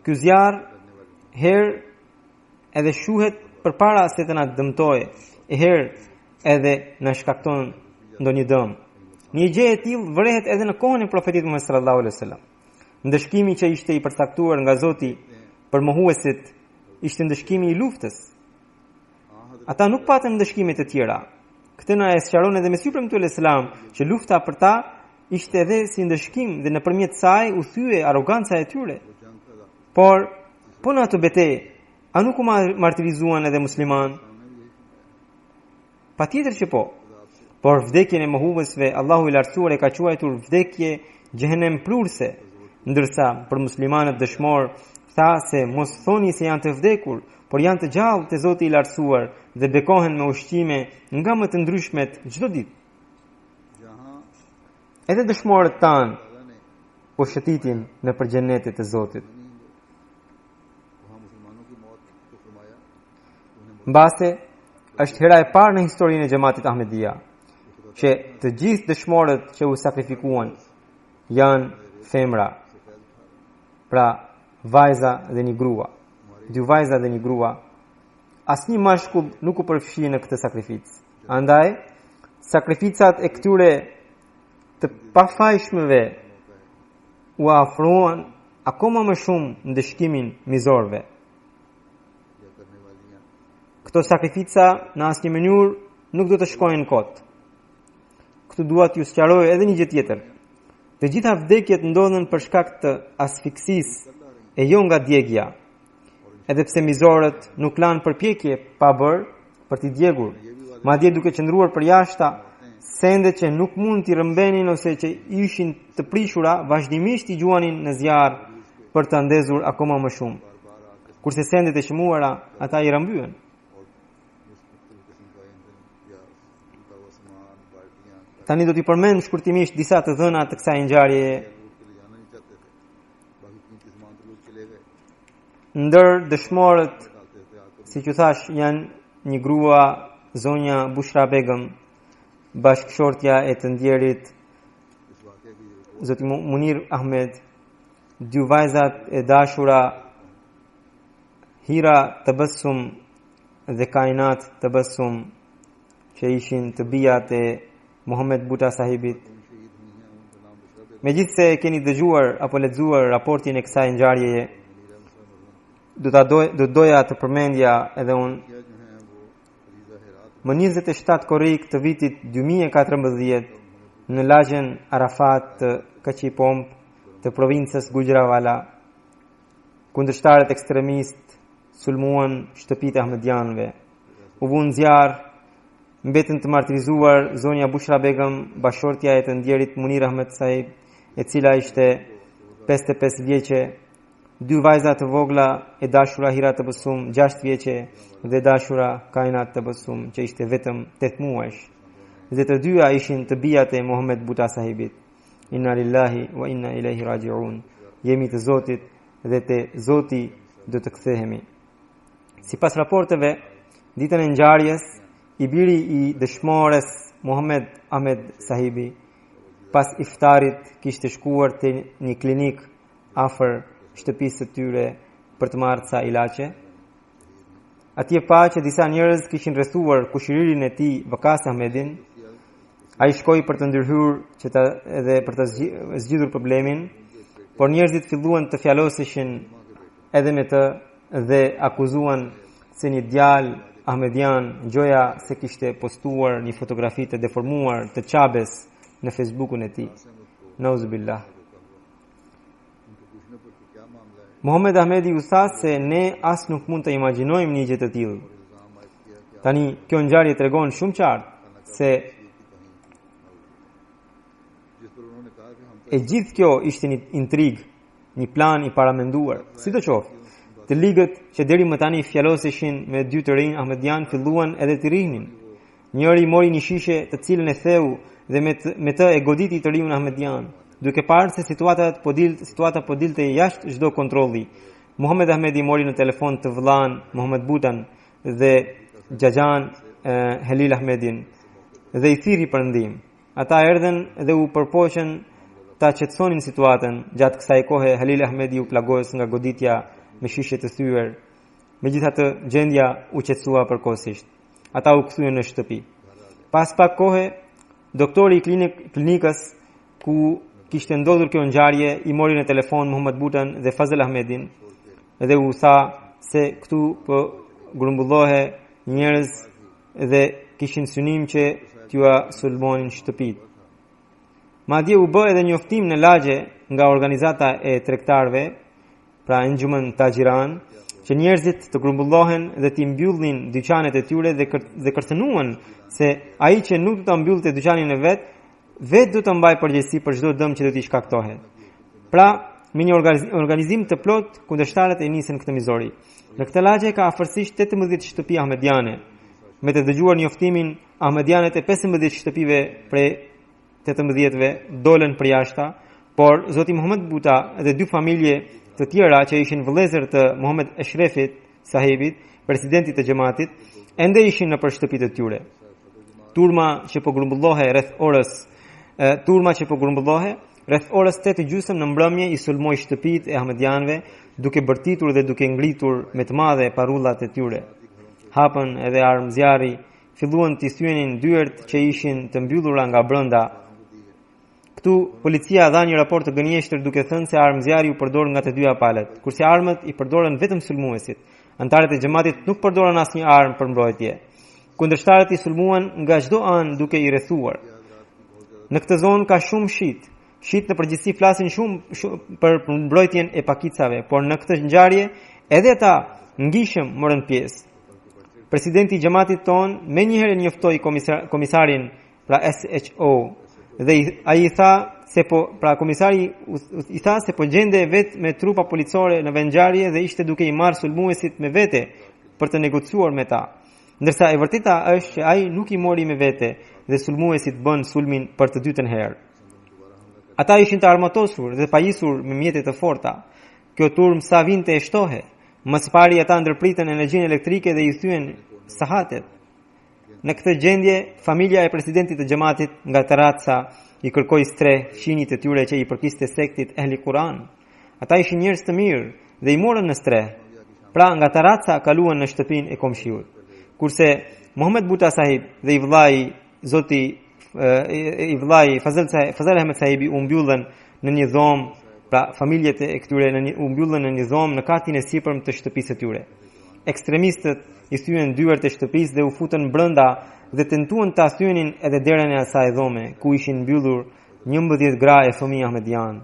Ky zjarr herë edhe shuhet përpara se të na dëmtojë, herë edhe na shkakton ndonjë dëm. Një gjë e tillë vërehet edhe në kohën e profetit Muhammed sallallahu alaihi wasallam. Ndëshkimi që ishte i përcaktuar nga Zoti për mohuesit ishte ndëshkimi i luftës. Ata nuk patën ndëshkime të tjera. Këtë na e sqaron edhe Mesihu premtuar al-Islam që lufta për ta ishte edhe si ndëshkim dhe nëpërmjet saj u thye arroganca e tyre. Por në atë betejë, a nuk u martirizuan edhe musliman? Patjetër që po. Por vdekjen e mohuesve Allahu i lartësuar e ka quajtur vdekje xhehenem prurse, ndërsa për muslimanët dëshmor tha se mos thoni se janë të vdekur, por janë të gjallë te Zoti i lartësuar dhe bekohen me ushqime nga më të ndryshmet çdo ditë. Edhe dëshmorët tanë u shëtitin në xhenetet e Zotit. Mbase, është hera e parë në historinë e xhamatit Ahmedia që të gjithë dëshmorët që u sakrifikuan janë femra, pra vajza dhe një grua, 2 vajza dhe një grua. Asnjë mashkull nuk u përfshi në këtë sakrificë. Andaj, sakrificat e këtyre të pafajshmëve u afruan akoma më shumë ndëshkimin mizorëve. Këto sakrifica në asnjë mënyrë nuk do të shkojnë kot. Këtu dua t'ju sqaroj edhe një gjë tjetër. Të gjitha vdekjet ndodhen për shkak të asfiksisë e jo nga djegja. Edhe pse mizorët nuk lanë përpjekje pa bërë për t'i djegur, madje duke qëndruar për jashta, sendet që nuk mund t'i rëmbenin ose që ishin të prishura, vazhdimisht i gjuanin në zjarr për të ndezur akoma më shumë. Kurse sendet e çmuara, ata i rëmbyen. Tani do t'i përmend shkurtimisht disa të dhëna të kësaj ngjarjeje. Ndër dëshmorët, si që thash, janë një grua, zonja Bushra Begum, bashkëshortja e të ndjerit Zoti Munir Ahmed, 2 vajzat e dashura Hira Tabassum dhe Kainat Tabassum, që ishin të bijat e Muhammed Buta sahibit. Megjithse keni dëgjuar apo lexuar raportin e kësaj ngjarjeje, do doja të përmendja edhe unë. Më 27 korrik të vitit 2014 në lagjen Arafat të Kachipomp të provincës Gujranwala, kundërshtarët ekstremist sulmuan shtëpitë e ahmedianëve. U bën zjarr, mbetën të martirizuar zonja Bushra Begum, bashortja e të ndjerit Munir Ahmed Sahib, e cila ishte 55 vjeçe, 2 vajza të vogla e dashura Hira Tabassum, 6 vjeçe, dhe dashura Kainat Tabassum, që ishte vetëm 8 muajsh. Dhe të dyja ishin të bijat e Muhammed Buta sahibit. Inna lillahi wa inna ilaihi raji'un. Jemi të Zotit dhe te Zoti do të kthehemi. Sipas raporteve, ditën e ngjarjes, i biri i dëshmores Muhammed Ahmed sahibi pas iftarit kishte shkuar te një klinik afër shtëpisë së tyre për të marrë ca ilaçe. Atje pa që disa njerëz kishin rrethuar kushiririn e tij Vakas Ahmedin Ai shkoi për të ndërhyrë që ta edhe për të zgjidhur problemin, por njerëzit filluan të fjaloseshin edhe me të dhe akuzuan se një djalë ahmedian gjoja se kishte postuar një fotografi të deformuar të Çabes në Facebookun e tij. Nauzubillah. Muhammed Ahmedi u tha se ne as nuk mund të imagjinojmë një gjë të tillë. Tani kjo ngjarje tregon shumë qartë se e gjithë kjo ishte një intrig, një plan i paramenduar. Sidoqoftë, të ligët që deri më tani fjaloseshin me dy të rinj ahmedian filluan edhe të rihnin. Njëri mori një shishe të cilën e theu dhe me të e goditi të rinjun ahmedian, duke parë se situata po dilte jashtë çdo kontrolli. Muhammed Ahmedi mori në telefon të vëllain Muhammed Butan dhe Xhaxhan Helil Ahmedin dhe i thiri për ndihmë. Ata erdhen dhe u përpoqën ta qetësonin situatën. Gjatë kësaj kohe Helil Ahmedi u plagos nga goditja me shishe të thyer. Megjithatë, gjendja u qetësua përkohësisht. Ata u kthyen në shtëpi. Pas pak kohe, doktori i klinikës ku kishte ndodhur kjo ngjarje i mori në telefon Muhammed Butan dhe Fazl Ahmedin dhe u tha se këtu po grumbullohe njerëz dhe kishin synim që t'ua sulmonin shtëpitë. Madje u bë edhe njoftim në lagje nga organizata e tregtarëve, pra Anjuman Tajiran, që njerëzit të grumbullohen dhe t'i mbyllnin dyqanet e tyre dhe kërcënuan se ai që nuk do ta mbyllte dyqanin e vet do të mbaj përgjegjësi për çdo dëm që do t'i shkaktohet. Pra, me një organizim të plot, kundërshtarët e nisën këtë mizori. Në këtë lagje ka afërsisht 18 shtëpi ahmediane. Me të dëgjuar njoftimin, ahmedianet e 15 shtëpive prej 18-ve dolën për jashta, por zoti Muhammed Buta dhe dy familje të tjera që ishin vëllezër të Muhammed Ashrafit sahibit, presidentit të xhamatit, ende ishin në për shtëpitë e tyre. Turma që po grumbullohe rreth orës 8:30 në mbrëmje i sulmoi shtëpitë e ahmedianëve, duke bërtitur dhe duke ngritur me të madhe parullat e tyre. Hapën edhe armëzjarri, filluan t'i thyenin dyert që ishin të mbyllura nga brenda. Këtu policia dha një raport të gënjeshtër duke thënë se armëzjarri u përdor nga të dyja palët, kurse armët i përdorën vetëm sulmuesit. Antarët e xhamatit nuk përdorën asnjë armë për mbrojtje. Kundërshtarët i sulmuan nga çdo anë duke i rrethuar. Në këtë zonë ka shumë shit. Shit në përgjithësi flasin shumë për mbrojtjen e pakicave, por në këtë ngjarje edhe ata ngjishëm morën pjesë. Presidenti i xhamatit ton menjëherë njoftoi komisarin pra SHO dhe ai i tha se komisari i tha se po gjende vetë me trupa policore në vendngjarje dhe ishte duke i marrë sulmuesit me vete për të negociuar me ta. Ndërsa e vërteta është që ai nuk i mori me vete dhe sulmuesit bën sulmin për të dytën herë. Ata ishin të armatosur dhe pajisur me mjete të forta. Kjo turm sa vinte e shtohe. Më së pari ata ndërpritën energjinë elektrike dhe i thyen sahatet. Në këtë gjendje, familja e presidentit të xhamatit nga Taraca i kërkoi streh fshinjit e tyre që i përkiste sektit Ehli Kur'an. Ata ishin njerëz të mirë dhe i morën në streh. Pra nga Taraca kaluan në shtëpinë e komshiut. Kurse Muhammed Buta sahib dhe i vllai Fazl Ahmed sahibi u mbyllën në një dhomë, pra familjet e këtyre u mbyllën në një dhomë në katin e sipërm të shtëpisë së tyre. Ekstremistët i thyen dyert e shtëpisë dhe u futën brenda dhe tentuan ta thyenin edhe derën e asaj dhome ku ishin mbyllur 11 gra e fëmijë ahmedian.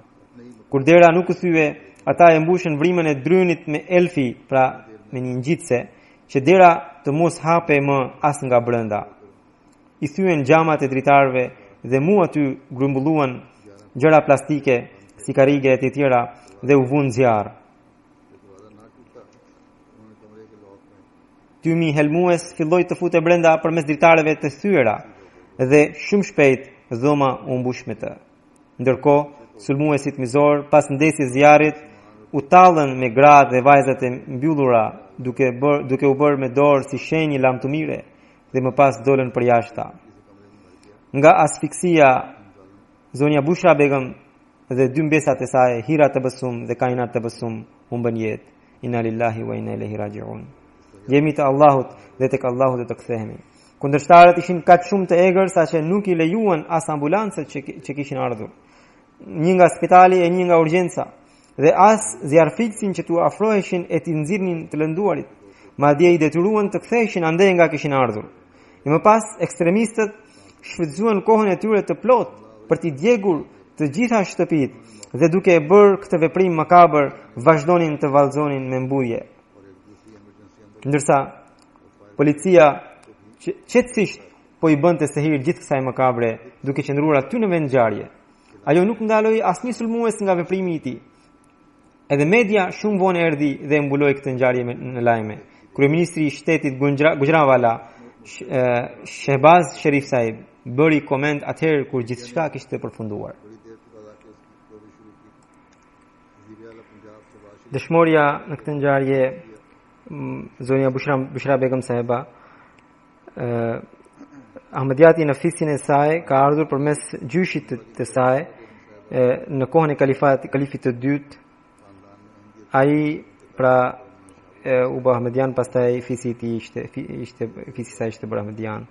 Kur dera nuk u thye, ata e mbushën vrimën e drynit me elfi, pra me një ngjitse, që dera të mos hape më as nga brenda. I thyen xhamat e dritarëve dhe mu aty grumbulluan gjëra plastike, si karige e të tjera dhe u vun zjarr. Tymi helmues filloi të fute brenda përmes dritarëve të thyera dhe shumë shpejt dhoma u mbush me të. Ndërkohë, sulmuesit mizor pas ndesjes zjarrit u tallën me gratë dhe vajzat e mbyllura duke u bërë me dorë si shenjë lamtumire dhe më pas dolën për jashta. Nga asfiksia, zonja Bushra Begum dhe dy mbesat e saj, Hira Tabassum dhe Kainat Tabassum, humbën jetë. Inna lillahi wa inna ilaihi raji'un. Jemi të Allahut dhe tek Allahu do të kthehemi. Kundërshtarët ishin kaq shumë të egër saqë nuk i lejuan as ambulancët që kishin ardhur, një nga spitali e një nga urgjenca, dhe as zjarfiksin që tu afroheshin e t'i nxirrnin të lënduarit, madje i detyruan të ktheheshin ande nga kishin ardhur. E më pas ekstremistët shfrytzuan kohën e tyre të plot për t'i djegur të gjitha shtëpitë dhe duke e bërë këtë veprim makabër vazhdonin të vallëzonin me mbujje. Ndërsa policia qetësisht po i bënte sehir gjithë kësaj makabre, duke qëndruar aty në vend ngjarje. Ajo nuk ndaloi asnjë sulmues nga veprimi i tij. Edhe media shumë vonë erdhi dhe mbuloi këtë ngjarje në lajme. Kryeministri i shtetit Gujranwala, Shehbaz Sharif Saib, bëri koment atëherë kur gjithçka kishte përfunduar. Dëshmorja në këtë ngjarje, zonja Bushra Begum Saheba, Ahmediati në fisin e saj ka ardhur përmes gjyshit të saj në kohën e kalifit të dytë. Ai pra u bë Ahmedian, pastaj fisi i tij fisi i saj ishte bërë Ahmedian.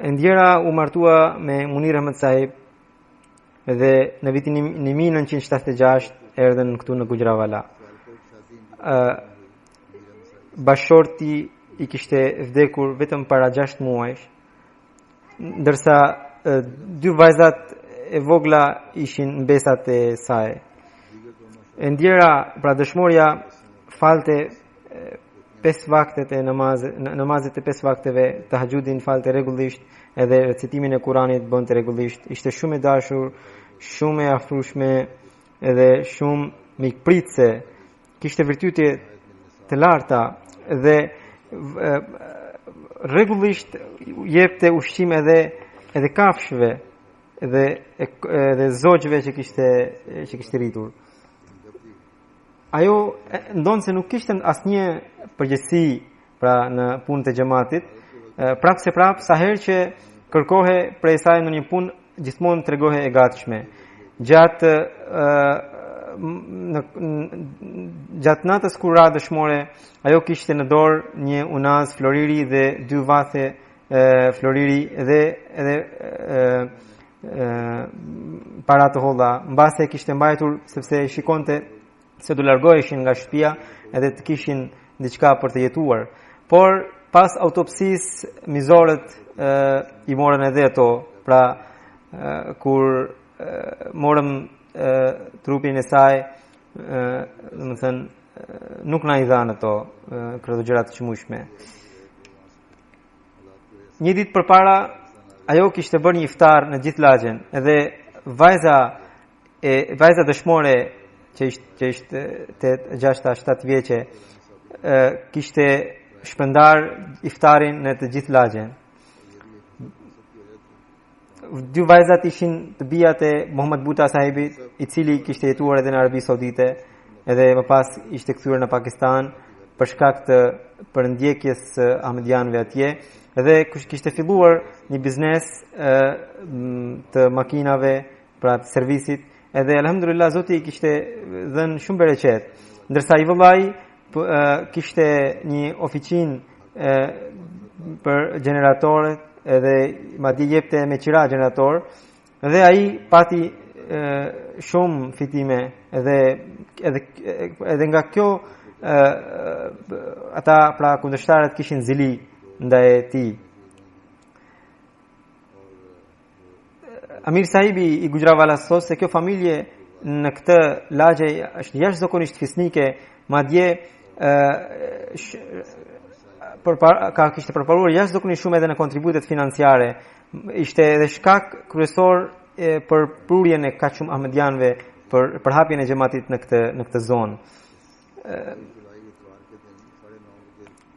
Ndjera u martua me Munir Ahmed Sahib dhe në vitin 1976 erdhën këtu në Gujranwala. Bashorti i kishte vdekur vetëm para 6 muajsh, ndërsa 2 vajzat e vogla ishin mbesat e saj. Ndjera, pra dëshmorja, falte 5 vaktet e namazet e 5 vakteve, tahajjudin falte rregullisht, edhe recitimin e Kuranit bënte rregullisht. Ishte shumë e dashur, shumë e afrueshme edhe shumë mikpritse. Kishte virtyte të larta dhe rregullisht jepte ushqim edhe kafshëve edhe zogjve që kishte rritur. Ajo ndonë se nuk kishte asnjë përgjegjësi pra në punën e xhamatit, prapë sa herë që kërkohe prej saj në një punë, gjithmonë tregohe e gatshme. Gjatë natës kur ra dëshmore, ajo kishte në dorë një unaz floriri dhe 2 vathe floriri dhe para të holla. Mbase kishte mbajtur sepse shikonte se do largoheshin nga shtëpia edhe të kishin diçka për të jetuar. Por pas autopsisë mizorët i morën edhe ato, pra kur morëm trupin e saj, domethënë nuk na i dhanë ato këto gjëra të çmueshme. Një ditë përpara ajo kishte bërë një iftar në gjithë lagjen, edhe vajza dëshmore që ishte 6-7 vjeçe kishte shpërndar iftarin në të gjithë lagjen. 2 vajzat ishin të bijat e Muhammad Buta Sahibit, i cili kishte jetuar edhe në Arabi Saudite, edhe më pas ishte kthyer në Pakistan për shkak të përndjekjes së Ahmedianëve atje, dhe kishte filluar një biznes të makinave, pra të servisit, edhe alhamdulillah Zoti i kishte dhënë shumë bereqet. Ndërsa i vëllai kishte një oficinë për gjeneratorët, edhe madje jepte me qira gjenerator, dhe ai pati shumë fitime edhe nga kjo ata pra kundërshtarët kishin zili ndaj tij. Amir Sahibi i Gujranwalas thotë se kjo familje në këtë lagje është jashtëzakonisht fisnike, madje kishte përparuar jashtëzakonisht shumë edhe në kontributet financiare. Ishte edhe shkak kryesor për prurjen e kaq shumë ahmedianëve për hapjen e xhamatit në këtë zonë.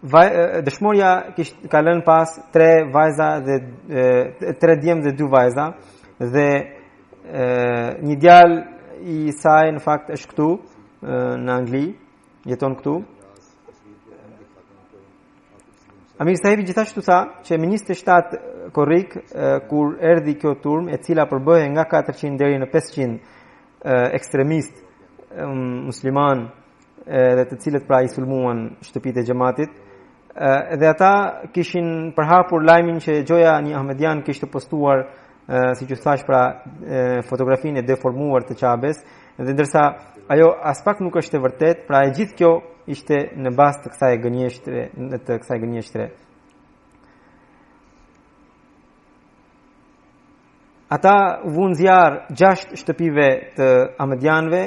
Dëshmorja ka lënë pas 3 vajza dhe 3 djemë dhe 2 vajza, dhe një djalë i saj në fakt është këtu në Angli, jeton këtu. Amir Sahibi gjithashtu tha që ministri 7 korrik kur erdhi kjo turm, e cila përbëhej nga 400 deri në 500 ekstremist musliman, dhe të cilët pra i sulmuan shtëpitë e xhamatit, Dhe ata kishin përhapur lajmin që Gjoja një Ahmedian kishte postuar siç u thash pra fotografinë e deformuar të Qabes, dhe ndërsa ajo as pak nuk është e vërtet, pra e gjithë kjo ishte në bazë të kësaj gënjeshtre. Ata vunë zjarr 6 shtëpive të Ahmedianëve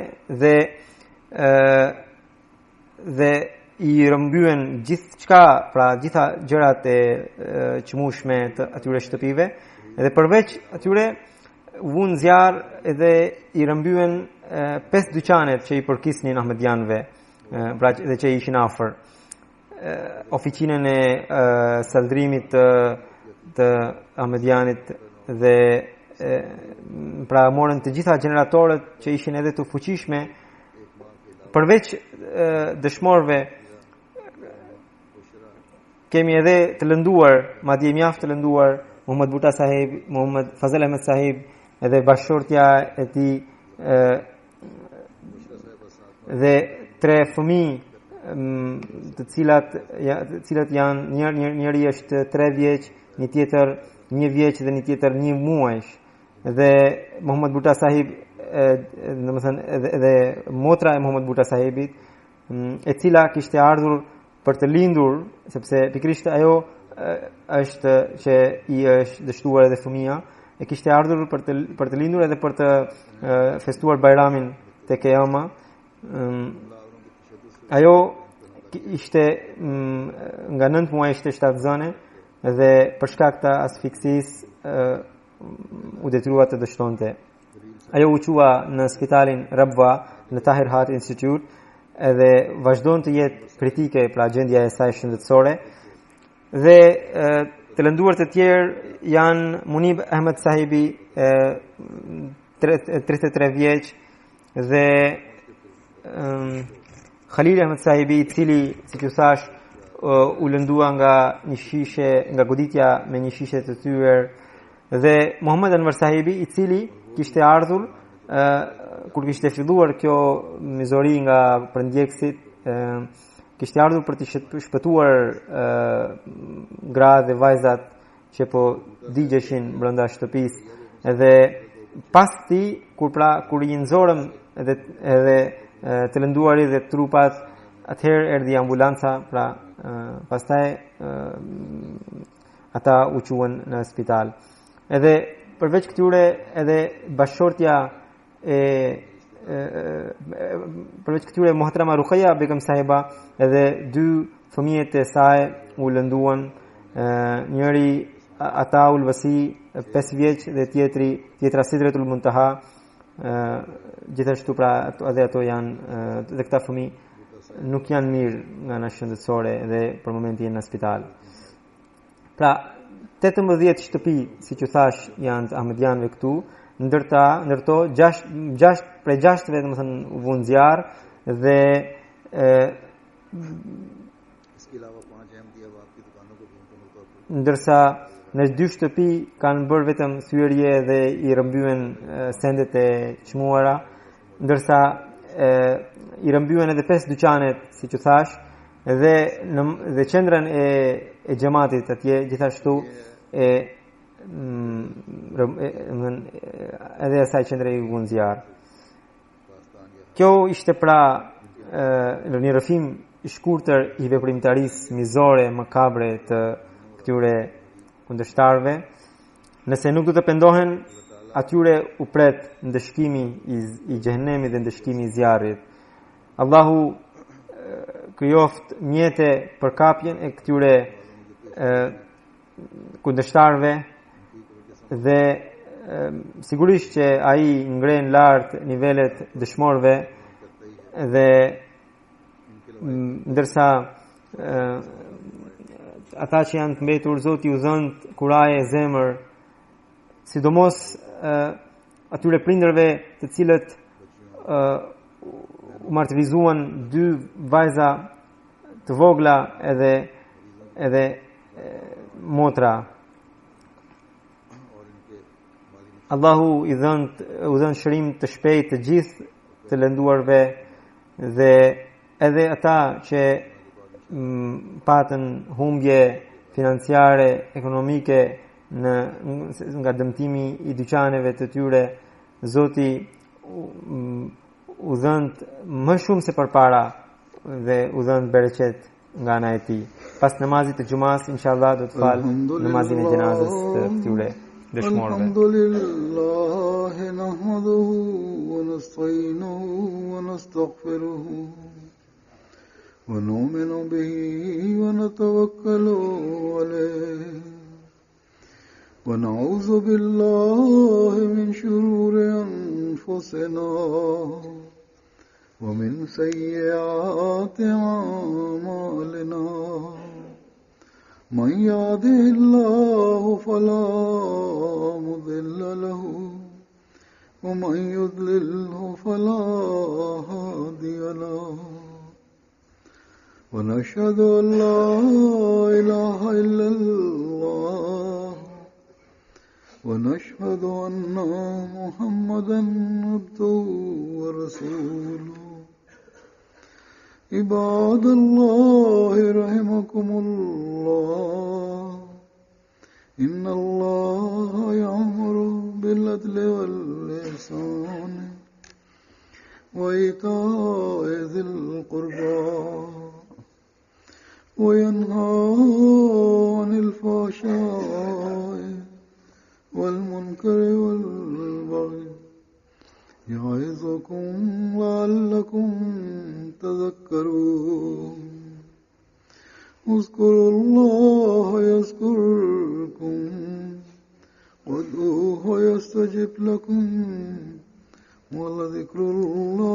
dhe i rëmbyen gjithçka, pra gjitha gjërat e çmueshme të atyre shtëpive, dhe përveç atyre vunë zjarr edhe i rëmbyen 5 dyqanet që i përkisnin Ahmedianëve, pra dhe që ishin afër, oficinën e saldrimit të Ahmedianit, dhe pra morën të gjitha generatorët që ishin edhe të fuqishme. Përveç dëshmorëve kemi edhe të lënduar, madje mjaft të lënduar, Muhammad Buta Sahib, Muhammad Fazal Ahmed Sahib, edhe bashkëshortja e tij, dhe 3 fëmijë të cilat janë njëri është 3 vjeç, një tjetër 1 vjeç dhe një tjetër 1 muajsh. Dhe Muhammad Buta Sahib, domethënë edhe motra e Muhammad Buta Sahibit, e cila kishte ardhur për të lindur, sepse pikërisht ajo është që i është dështuar edhe fëmia, e kishte ardhur për të lindur edhe për të festuar Bajramin tek Kejama. Ajo ishte nga 9 muaj, ishte shtatzëne, dhe për shkak të asfiksisë u detyrua të dështonte. Ajo u qua në spitalin Rabwa në Tahir Heart Institute, edhe vazhdon të jetë kritike pra gjendja e saj shëndetësore. Dhe të lënduar të tjerë janë Munib Ahmed Sahibi, 33 vjeç, dhe Khalil Ahmed Sahibi, i cili, si ju thash, u lëndua nga goditja me një shishe të thyer, dhe Muhammad Anwar Sahibi, i cili kishte ardhur kur kishte filluar kjo mizori nga përndjekësit, kishte ardhur për të shpëtuar gra dhe vajzat që po digjeshin brenda shtëpisë, edhe pas ti kur i nxorëm edhe të lënduarit dhe trupat, atëherë erdhi ambulanca, pra pastaj ata u quhen në spital. Edhe përveç këtyre edhe bashkëshortja përveç këtyre Muhtarama Ruqayya Begum Sahiba, edhe 2 fëmijët e saj u lënduan, njëri Ataul Wasi 5 vjeç dhe tjetra Sidratul Muntaha, gjithashtu pra edhe ato janë, dhe këta fëmijë nuk janë mirë nga ana shëndetësore dhe për momentin janë në spital. Pra 18 shtëpi, si që thash, janë të Ahmedianëve këtu, ndërto 6 prej 6-ve domethënë vunë zjarr, dhe ndërsa në 2 shtëpi kanë bërë vetëm thyerje dhe i rëmbyen sendet e çmuara, ndërsa i rëmbyen edhe 5 dyqanet, si që thash, dhe qendrën e xhamatit atje gjithashtu edhe asaj qendre i vunë zjarr. Kjo ishte pra një rrëfim i shkurtër i veprimtarisë mizore, makabre të këtyre kundërshtarëve. Nëse nuk do të pendohen, atyre u pret ndëshkimi i xhehenemit dhe ndëshkimi i zjarrit. Allahu krijoft mjete për kapjen e këtyre kundërshtarëve, dhe sigurisht që ai ngren lart nivelet dëshmorëve, dhe ndërsa ata që janë të mbetur, Zoti u dhënë kuraje zemër, sidomos atyre prindërve të cilët u martirizuan 2 vajza të vogla edhe motra. Allahu u dhën shërim të shpejtë të gjithë të lënduarve, dhe edhe ata që patën humbje financiare, ekonomike nga dëmtimi i dyqaneve të tyre, Zoti u dhënë më shumë se përpara dhe u dhënë bereqet nga ana e tij. Pas namazit të xumas, inshallah do të fal namazin e gjenazës të këtyre dëshmorëve. Alhamdulillah nahmaduhu wa nasta'inuhu wa nastaghfiruhu wa nu'minu bihi wa natawakkalu alayhi wa na'udhu billahi min shururi anfusina ومن سيئات أعمالنا من يهده الله فلا مضل له ومن يضلله فلا هادي له ونشهد أن لا إله إلا الله ونشهد أن محمدا عبده ورسوله عباد الله رحمكم الله إن الله يأمر بالعدل والإحسان وإيتاء ذي القربى وينهى عن الفحشاء والمنكر والبغي يعظكم لعلكم تذكرون اذكروا الله يذكركم وادعوه يستجب لكم ولذكر الله